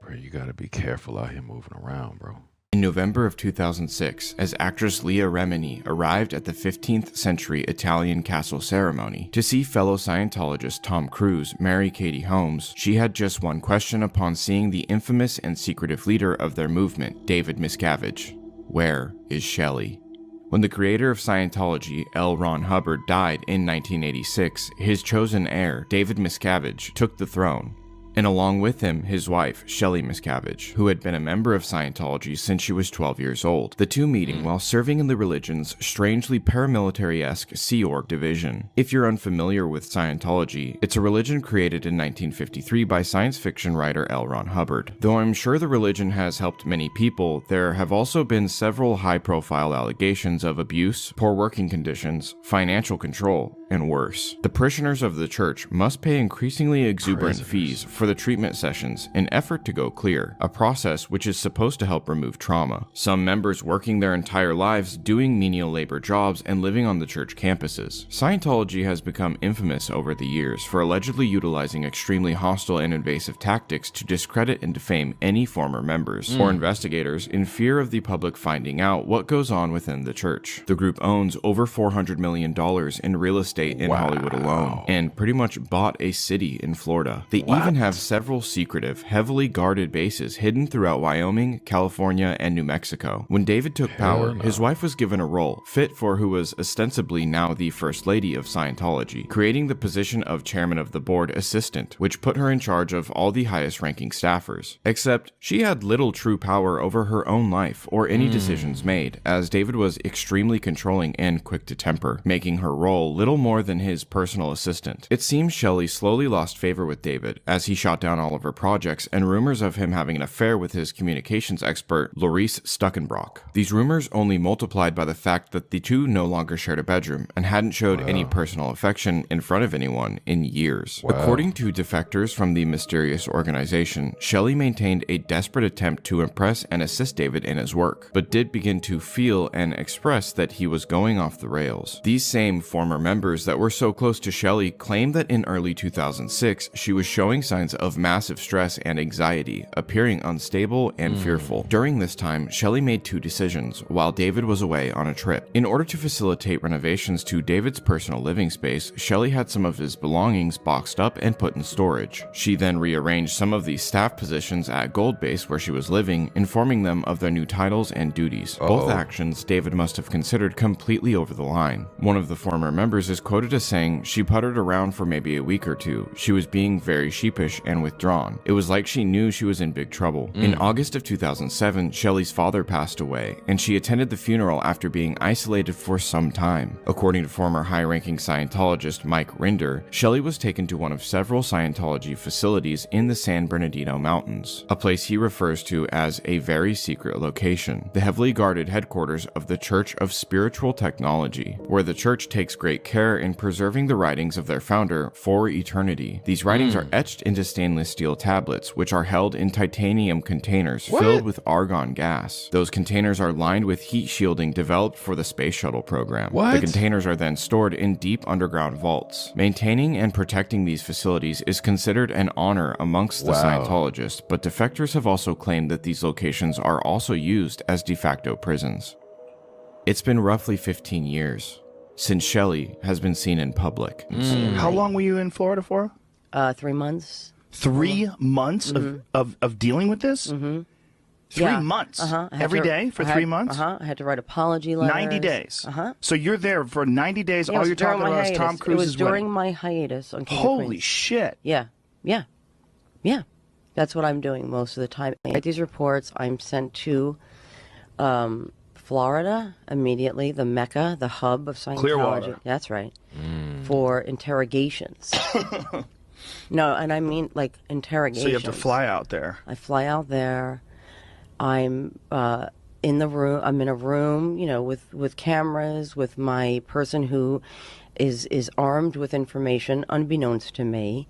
Bro, you gotta be careful out here moving around, bro. In November of 2006, as actress Leah Remini arrived at the 15th century Italian castle ceremony to see fellow Scientologist Tom Cruise marry Katie Holmes, she had just one question upon seeing the infamous and secretive leader of their movement, David Miscavige. Where is Shelley? When the creator of Scientology, L. Ron Hubbard, died in 1986, his chosen heir, David Miscavige, took the throne, and along with him, his wife, Shelley Miscavige, who had been a member of Scientology since she was 12 years old, the two meeting while serving in the religion's strangely paramilitary-esque Sea Org division. If you're unfamiliar with Scientology, it's a religion created in 1953 by science fiction writer L. Ron Hubbard. Though I'm sure the religion has helped many people, there have also been several high-profile allegations of abuse, poor working conditions, financial control, and worse. The parishioners of the church must pay increasingly exuberant fees for the treatment sessions in effort to go clear, a process which is supposed to help remove trauma. Some members working their entire lives doing menial labor jobs and living on the church campuses. Scientology has become infamous over the years for allegedly utilizing extremely hostile and invasive tactics to discredit and defame any former members or investigators in fear of the public finding out what goes on within the church. The group owns over $400 million in real estate estate in Hollywood alone, and pretty much bought a city in Florida. They even have several secretive, heavily guarded bases hidden throughout Wyoming, California, and New Mexico. When David took power, his wife was given a role fit for who was ostensibly now the First Lady of Scientology, creating the position of Chairman of the Board Assistant, which put her in charge of all the highest-ranking staffers. Except, she had little true power over her own life or any decisions made, as David was extremely controlling and quick to temper, making her role little more than his personal assistant. It seems Shelley slowly lost favor with David, as he shot down all of her projects, and rumors of him having an affair with his communications expert, Laurice Stuckenbrock. These rumors only multiplied by the fact that the two no longer shared a bedroom, and hadn't showed any personal affection in front of anyone in years. According to defectors from the mysterious organization, Shelley maintained a desperate attempt to impress and assist David in his work, but did begin to feel and express that he was going off the rails. These same former members that were so close to Shelley claimed that in early 2006, she was showing signs of massive stress and anxiety, appearing unstable and fearful. During this time, Shelley made two decisions while David was away on a trip. In order to facilitate renovations to David's personal living space, Shelley had some of his belongings boxed up and put in storage. She then rearranged some of the staff positions at Gold Base where she was living, informing them of their new titles and duties. Both actions David must have considered completely over the line. One of the former members is quoted as saying she puttered around for maybe a week or two. She was being very sheepish and withdrawn. It was like she knew she was in big trouble. In August of 2007, Shelley's father passed away, and she attended the funeral after being isolated for some time. According to former high-ranking Scientologist Mike Rinder, Shelley was taken to one of several Scientology facilities in the San Bernardino Mountains, a place he refers to as a very secret location, the heavily guarded headquarters of the Church of Spiritual Technology, where the church takes great care in preserving the writings of their founder for eternity. These writings are etched into stainless steel tablets, which are held in titanium containers filled with argon gas. Those containers are lined with heat shielding developed for the space shuttle program. The containers are then stored in deep underground vaults. Maintaining and protecting these facilities is considered an honor amongst the Scientologists, but defectors have also claimed that these locations are also used as de facto prisons. It's been roughly 15 years since Shelley has been seen in public. How long were you in Florida for? 3 months. 3 months of dealing with this? 3 months? Every day for 3 months? I had to write apology letters. 90 days? So you're there for 90 days, all you're talking about is Tom Cruise's It was during my hiatus on King of Holy Queens. shit. Yeah. That's what I'm doing most of the time. I get these reports, I'm sent to Florida immediately, the Mecca, the hub of Scientology. Clearwater. That's right. For interrogations. No, and I mean like interrogations. So you have to fly out there. I fly out there. I'm in the room. I'm in a room, you know, with cameras, with my person who is armed with information, unbeknownst to me,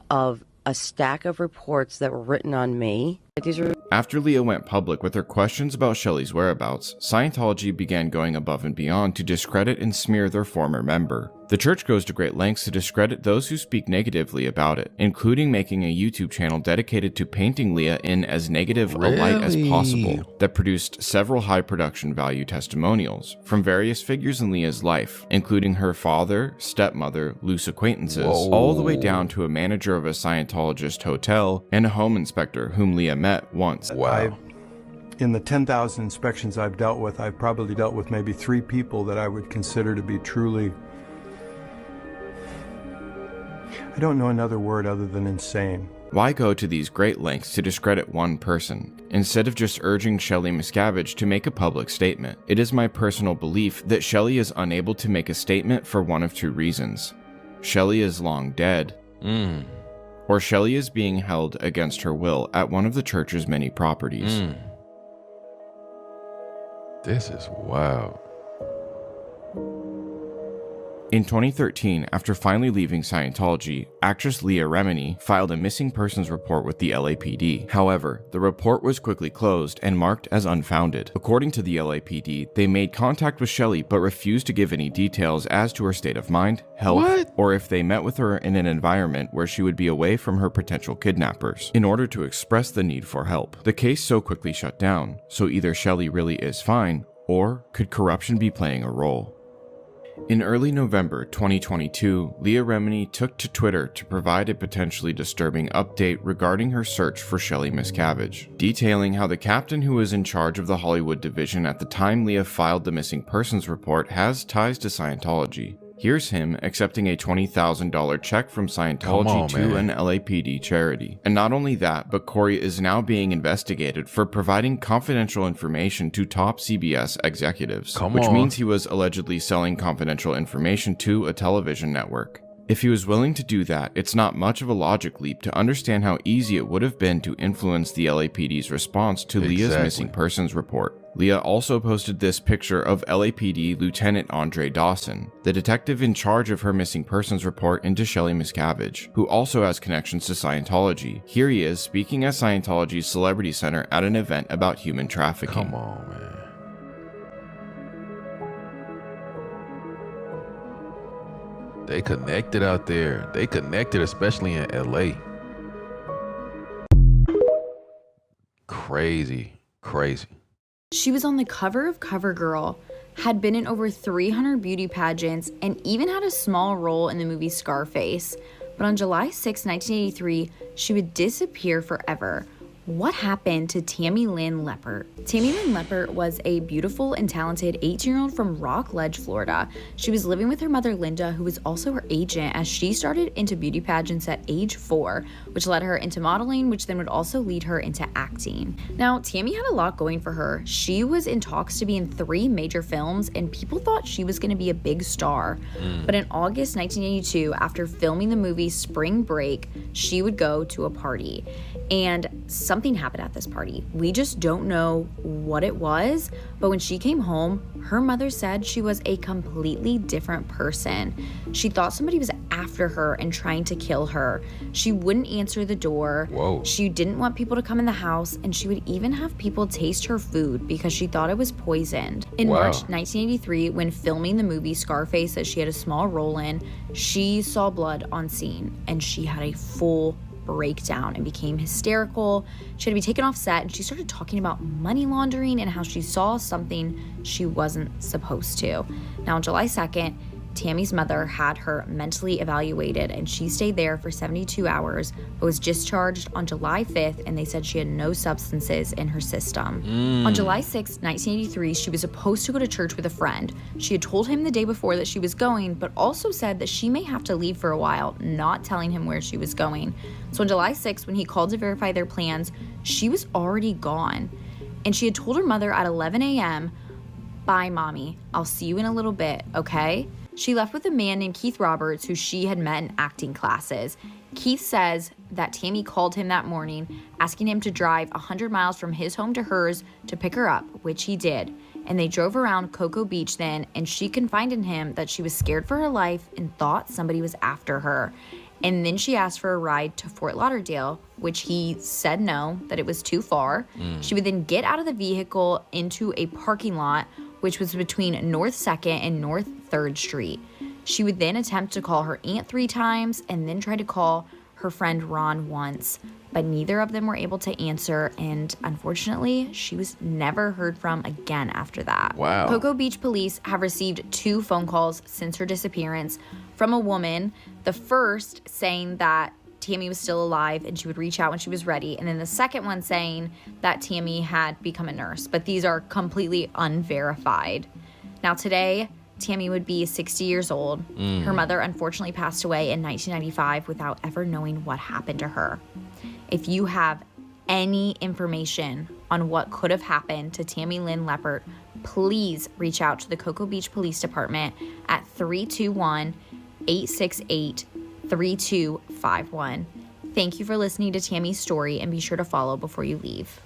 of a stack of reports that were written on me. These are After Leah went public with her questions about Shelley's whereabouts, Scientology began going above and beyond to discredit and smear their former member. The church goes to great lengths to discredit those who speak negatively about it, including making a YouTube channel dedicated to painting Leah in as negative a light as possible, that produced several high production value testimonials from various figures in Leah's life, including her father, stepmother, loose acquaintances, all the way down to a manager of a Scientologist hotel and a home inspector whom Leah met once. In the 10,000 inspections I've dealt with, I've probably dealt with maybe 3 people that I would consider to be truly, I don't know another word other than insane. Why go to these great lengths to discredit one person, instead of just urging Shelley Miscavige to make a public statement? It is my personal belief that Shelley is unable to make a statement for one of 2 reasons. Shelley is long dead, or Shelley is being held against her will at one of the church's many properties. This is wild. In 2013, after finally leaving Scientology, actress Leah Remini filed a missing persons report with the LAPD. However, the report was quickly closed and marked as unfounded. According to the LAPD, they made contact with Shelley but refused to give any details as to her state of mind, health, or if they met with her in an environment where she would be away from her potential kidnappers, in order to express the need for help. The case so quickly shut down, so either Shelley really is fine, or could corruption be playing a role? In early November 2022, Leah Remini took to Twitter to provide a potentially disturbing update regarding her search for Shelley Miscavige, detailing how the captain who was in charge of the Hollywood division at the time Leah filed the missing persons report has ties to Scientology. Here's him accepting a $20,000 check from Scientology to an LAPD charity. And not only that, but Corey is now being investigated for providing confidential information to top CBS executives, which means he was allegedly selling confidential information to a television network. If he was willing to do that, it's not much of a logic leap to understand how easy it would have been to influence the LAPD's response to Leah's missing persons report. Leah also posted this picture of LAPD Lieutenant Andre Dawson, the detective in charge of her missing persons report into Shelley Miscavige, who also has connections to Scientology. Here he is speaking at Scientology's Celebrity Center at an event about human trafficking. Come on, man. They connected out there. They connected, especially in LA. Crazy. She was on the cover of CoverGirl, had been in over 300 beauty pageants, and even had a small role in the movie Scarface. But on July 6, 1983, she would disappear forever. What happened to Tammy Lynn Leppert? Tammy Lynn Leppert was a beautiful and talented 18-year-old from Rock Ledge, Florida. She was living with her mother, Linda, who was also her agent, as she started into beauty pageants at age 4, which led her into modeling, which then would also lead her into acting. Now, Tammy had a lot going for her. She was in talks to be in 3 major films, and people thought she was going to be a big star. But in August 1982, after filming the movie Spring Break, she would go to a party. And something happened at this party. We just don't know what it was, but when she came home, her mother said she was a completely different person. She thought somebody was after her and trying to kill her. She wouldn't answer the door. Whoa. She didn't want people to come in the house, and she would even have people taste her food because she thought it was poisoned. In March 1983, when filming the movie Scarface that she had a small role in, she saw blood on scene, and she had a full breakdown and became hysterical. She had to be taken off set, and she started talking about money laundering and how she saw something she wasn't supposed to. Now, on July 2nd, Tammy's mother had her mentally evaluated, and she stayed there for 72 hours, but was discharged on July 5th, and they said she had no substances in her system. On July 6, 1983, she was supposed to go to church with a friend. She had told him the day before that she was going, but also said that she may have to leave for a while, not telling him where she was going. So on July 6th, when he called to verify their plans, she was already gone. And she had told her mother at 11 a.m., "Bye, Mommy. I'll see you in a little bit, okay?" She left with a man named Keith Roberts, who she had met in acting classes. Keith says that Tammy called him that morning, asking him to drive 100 miles from his home to hers to pick her up, which he did. And they drove around Cocoa Beach then, and she confided in him that she was scared for her life and thought somebody was after her. And then she asked for a ride to Fort Lauderdale, which he said no, that it was too far. She would then get out of the vehicle into a parking lot, which was between North 2nd and North 3rd Street. She would then attempt to call her aunt 3 times and then try to call her friend Ron once, but neither of them were able to answer, and unfortunately, she was never heard from again after that. Wow. Cocoa Beach police have received 2 phone calls since her disappearance from a woman, the first saying that Tammy was still alive and she would reach out when she was ready, and then the second one saying that Tammy had become a nurse, but these are completely unverified. Now today, Tammy would be 60 years old. Her mother unfortunately passed away in 1995 without ever knowing what happened to her. If you have any information on what could have happened to Tammy Lynn Leppert, please reach out to the Cocoa Beach Police Department at 321-868-3251. Thank you for listening to Tammy's story, and be sure to follow before you leave.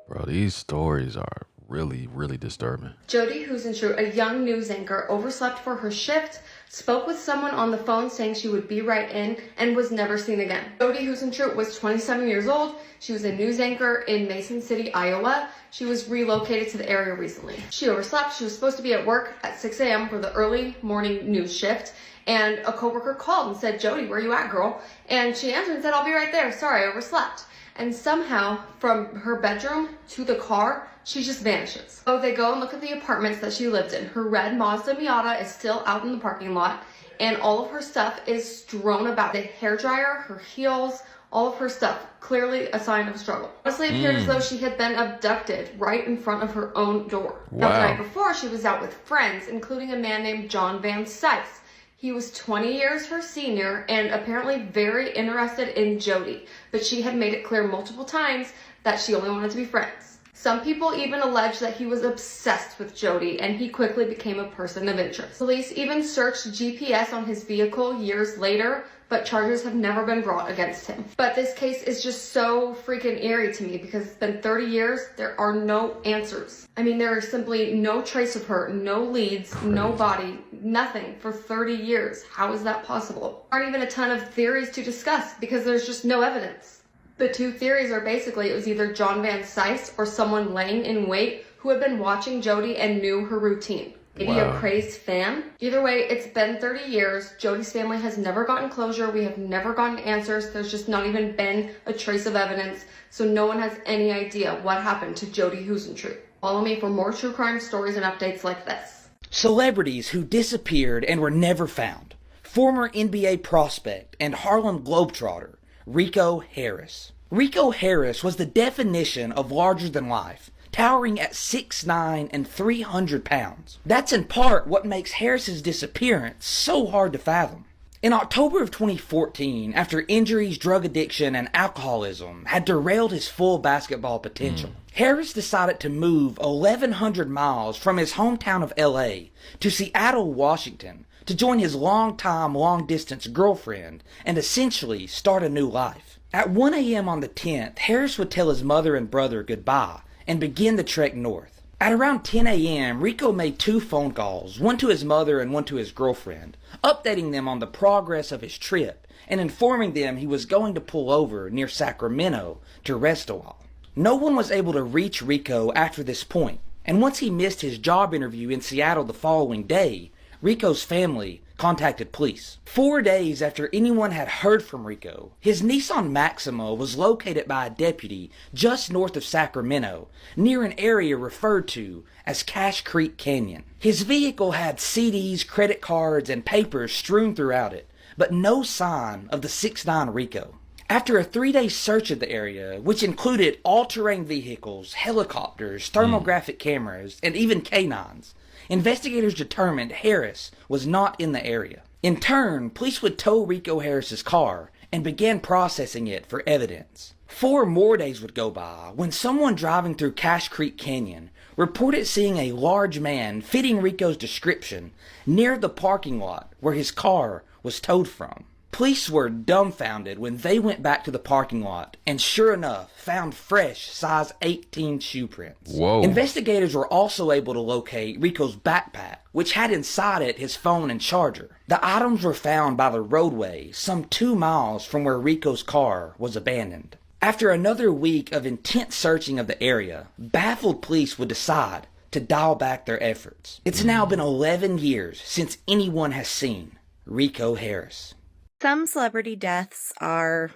Bro, these stories are really, really disturbing. Jody Husenschut, a young news anchor, overslept for her shift, spoke with someone on the phone saying she would be right in, and was never seen again. Jody Husenschut was 27 years old. She was a news anchor in Mason City, Iowa. She was relocated to the area recently. She overslept. She was supposed to be at work at 6 a.m. for the early morning news shift, And a coworker called and said, Jody, where you at, girl? And she answered and said, I'll be right there. Sorry, I overslept. And somehow, from her bedroom to the car, she just vanishes. So they go and look at the apartments that she lived in. Her red Mazda Miata is still out in the parking lot, and all of her stuff is strewn about. The hairdryer, her heels, all of her stuff, clearly a sign of struggle. Honestly, it appeared as though she had been abducted right in front of her own door. Wow. Now, the night before, she was out with friends, including a man named John Van Sice. He was 20 years her senior and apparently very interested in Jody, but she had made it clear multiple times that she only wanted to be friends. Some people even allege that he was obsessed with Jody and he quickly became a person of interest. Police even searched GPS on his vehicle years later, but charges have never been brought against him. But this case is just so freaking eerie to me because it's been 30 years, there are no answers. I mean, there is simply no trace of her, no leads, no body, nothing for 30 years. How is that possible? There aren't even a ton of theories to discuss because there's just no evidence. The two theories are basically it was either John Van Sice or someone laying in wait who had been watching Jody and knew her routine. Maybe a crazed fan? Either way, it's been 30 years. Jody's family has never gotten closure. We have never gotten answers. There's just not even been a trace of evidence. So no one has any idea what happened to Jody Huisentruit. Follow me for more true crime stories and updates like this. Celebrities who disappeared and were never found. Former NBA prospect and Harlem Globetrotter, Rico Harris. Rico Harris was the definition of larger than life, towering at 6'9" and 300 pounds. That's in part what makes Harris's disappearance so hard to fathom. In October of 2014, after injuries, drug addiction, and alcoholism had derailed his full basketball potential, Harris decided to move 1,100 miles from his hometown of LA to Seattle, Washington, to join his long-time, long-distance girlfriend and essentially start a new life. At 1 a.m. on the 10th, Harris would tell his mother and brother goodbye and begin the trek north. At around 10 a.m., Rico made 2 phone calls, one to his mother and one to his girlfriend, updating them on the progress of his trip and informing them he was going to pull over near Sacramento to rest a while. No one was able to reach Rico after this point, and once he missed his job interview in Seattle the following day, Rico's family contacted police. 4 days after anyone had heard from Rico, his Nissan Maxima was located by a deputy just north of Sacramento, near an area referred to as Cache Creek Canyon. His vehicle had CDs, credit cards, and papers strewn throughout it, but no sign of the 6'9" Rico. After a 3-day search of the area, which included all-terrain vehicles, helicopters, thermographic cameras, and even canines, investigators determined Harris was not in the area. In turn, police would tow Rico Harris's car and began processing it for evidence. 4 more days would go by when someone driving through Cache Creek Canyon reported seeing a large man fitting Rico's description near the parking lot where his car was towed from. Police were dumbfounded when they went back to the parking lot and sure enough found fresh size 18 shoe prints. Whoa. Investigators were also able to locate Rico's backpack, which had inside it his phone and charger. The items were found by the roadway some 2 miles from where Rico's car was abandoned. After another week of intense searching of the area, baffled police would decide to dial back their efforts. It's now been 11 years since anyone has seen Rico Harris. Some celebrity deaths are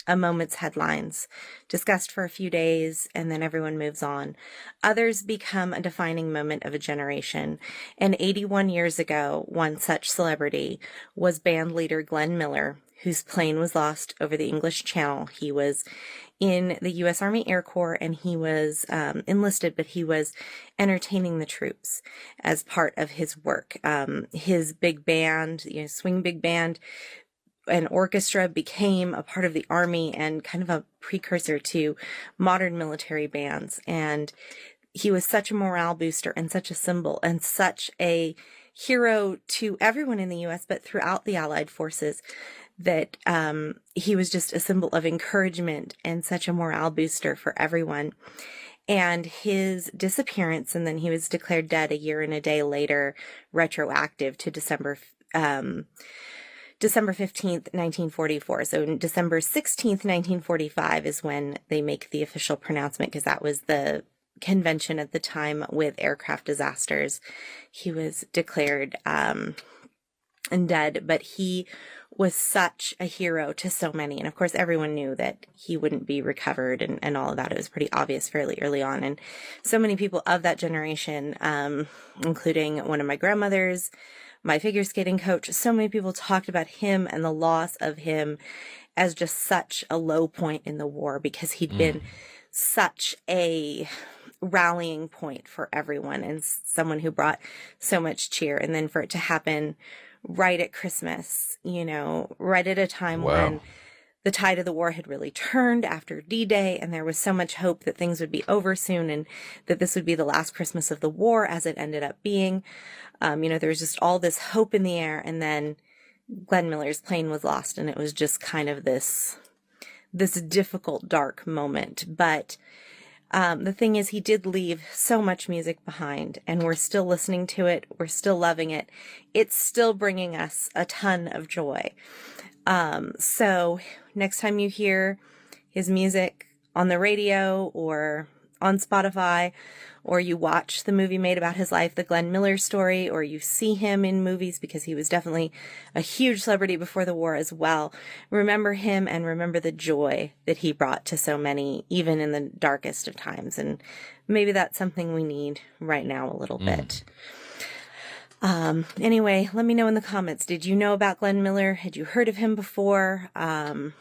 a moment's headlines, discussed for a few days, and then everyone moves on. Others become a defining moment of a generation. And 81 years ago, one such celebrity was Bandleader Glenn Miller, whose plane was lost over the English Channel. He was in the U.S. Army Air Corps, and he was enlisted, but he was entertaining the troops as part of his work. His big band, swing big band, an orchestra became a part of the Army and kind of a precursor to modern military bands. And he was such a morale booster and such a symbol and such a hero to everyone in the U.S., but throughout the Allied forces, that he was just a symbol of encouragement and such a morale booster for everyone. And his disappearance, and then he was declared dead a year and a day later, retroactive to December 15th, 1944. So December 16th, 1945 is when they make the official pronouncement, because that was the convention at the time with aircraft disasters. He was declared and dead, but he was such a hero to so many. And of course, everyone knew that he wouldn't be recovered and all of that. It was pretty obvious fairly early on. And so many people of that generation, including one of my grandmothers, my figure skating coach, so many people talked about him and the loss of him as just such a low point in the war, because he'd been such a rallying point for everyone and someone who brought so much cheer. And then for it to happen right at Christmas, you know, right at a time when the tide of the war had really turned after D-Day, and there was so much hope that things would be over soon and that this would be the last Christmas of the war, as it ended up being. You know, there was just all this hope in the air, and then Glenn Miller's plane was lost, and it was just kind of this difficult, dark moment. But the thing is, he did leave so much music behind, and we're still listening to it. We're still loving it. It's still bringing us a ton of joy. So next time you hear his music on the radio or on Spotify, or you watch the movie made about his life, The Glenn Miller Story, or you see him in movies, because he was definitely a huge celebrity before the war as well, remember him and remember the joy that he brought to so many, even in the darkest of times. And maybe that's something we need right now a little bit. Anyway, let me know in the comments. Did you know about Glenn Miller? Had you heard of him before? And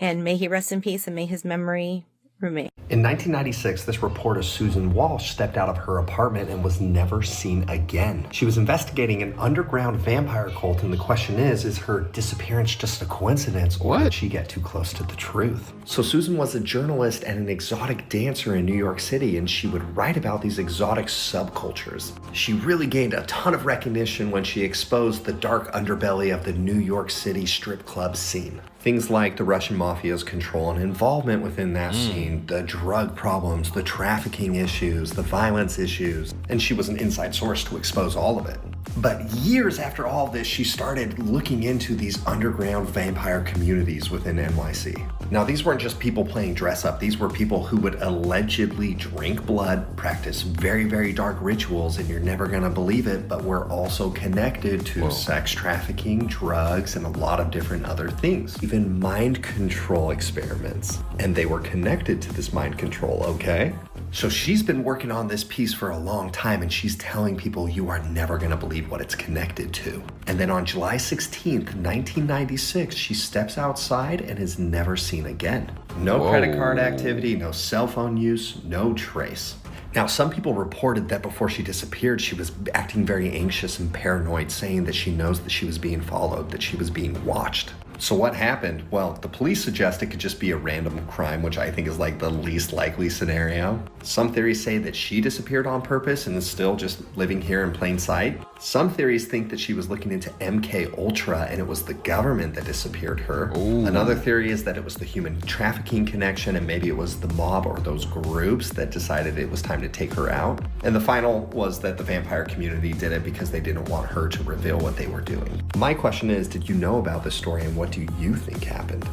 may he rest in peace, and may his memory remain. In 1996, this reporter Susan Walsh stepped out of her apartment and was never seen again. She was investigating an underground vampire cult, and the question is her disappearance just a coincidence, or did she get too close to the truth? So Susan was a journalist and an exotic dancer in New York City, and she would write about these exotic subcultures. She really gained a ton of recognition when she exposed the dark underbelly of the New York City strip club scene. Things like the Russian mafia's control and involvement within that scene, the drug problems, the trafficking issues, the violence issues, and she was an inside source to expose all of it. But years after all this, she started looking into these underground vampire communities within NYC. Now, these weren't just people playing dress up. These were people who would allegedly drink blood, practice very, very dark rituals, and you're never gonna believe it, but were also connected to sex trafficking, drugs, and a lot of different other things. Even mind control experiments. And they were connected to this mind control, okay? So she's been working on this piece for a long time, and she's telling people you are never gonna believe what it's connected to. And then on July 16th, 1996, she steps outside and is never seen again. No credit card activity, no cell phone use, no trace. Now, some people reported that before she disappeared, she was acting very anxious and paranoid, saying that she knows that she was being followed, that she was being watched. So what happened? Well, the police suggest it could just be a random crime, which I think is like the least likely scenario. Some theories say that she disappeared on purpose and is still just living here in plain sight. Some theories think that she was looking into MK Ultra and it was the government that disappeared her. Another theory is that it was the human trafficking connection, and maybe it was the mob or those groups that decided it was time to take her out. And the final was that the vampire community did it because they didn't want her to reveal what they were doing. My question is, did you know about this story, and what do you think happened?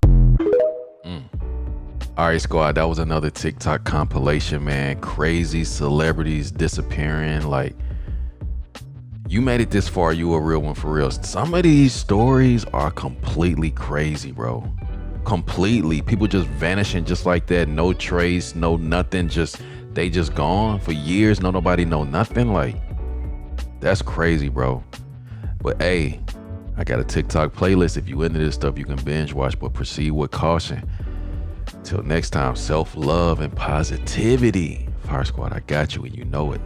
All right, squad, that was another TikTok compilation, man. Crazy celebrities disappearing. Like, you made it this far, you a real one for real. Some of these stories are completely crazy, bro. Completely. People just vanishing just like that. No trace, no nothing. They just gone for years. Nobody know nothing. Like, that's crazy, bro. But hey, I got a TikTok playlist. If you into this stuff, you can binge watch, but proceed with caution. Till next time, self-love and positivity. Fire Squad, I got you and you know it.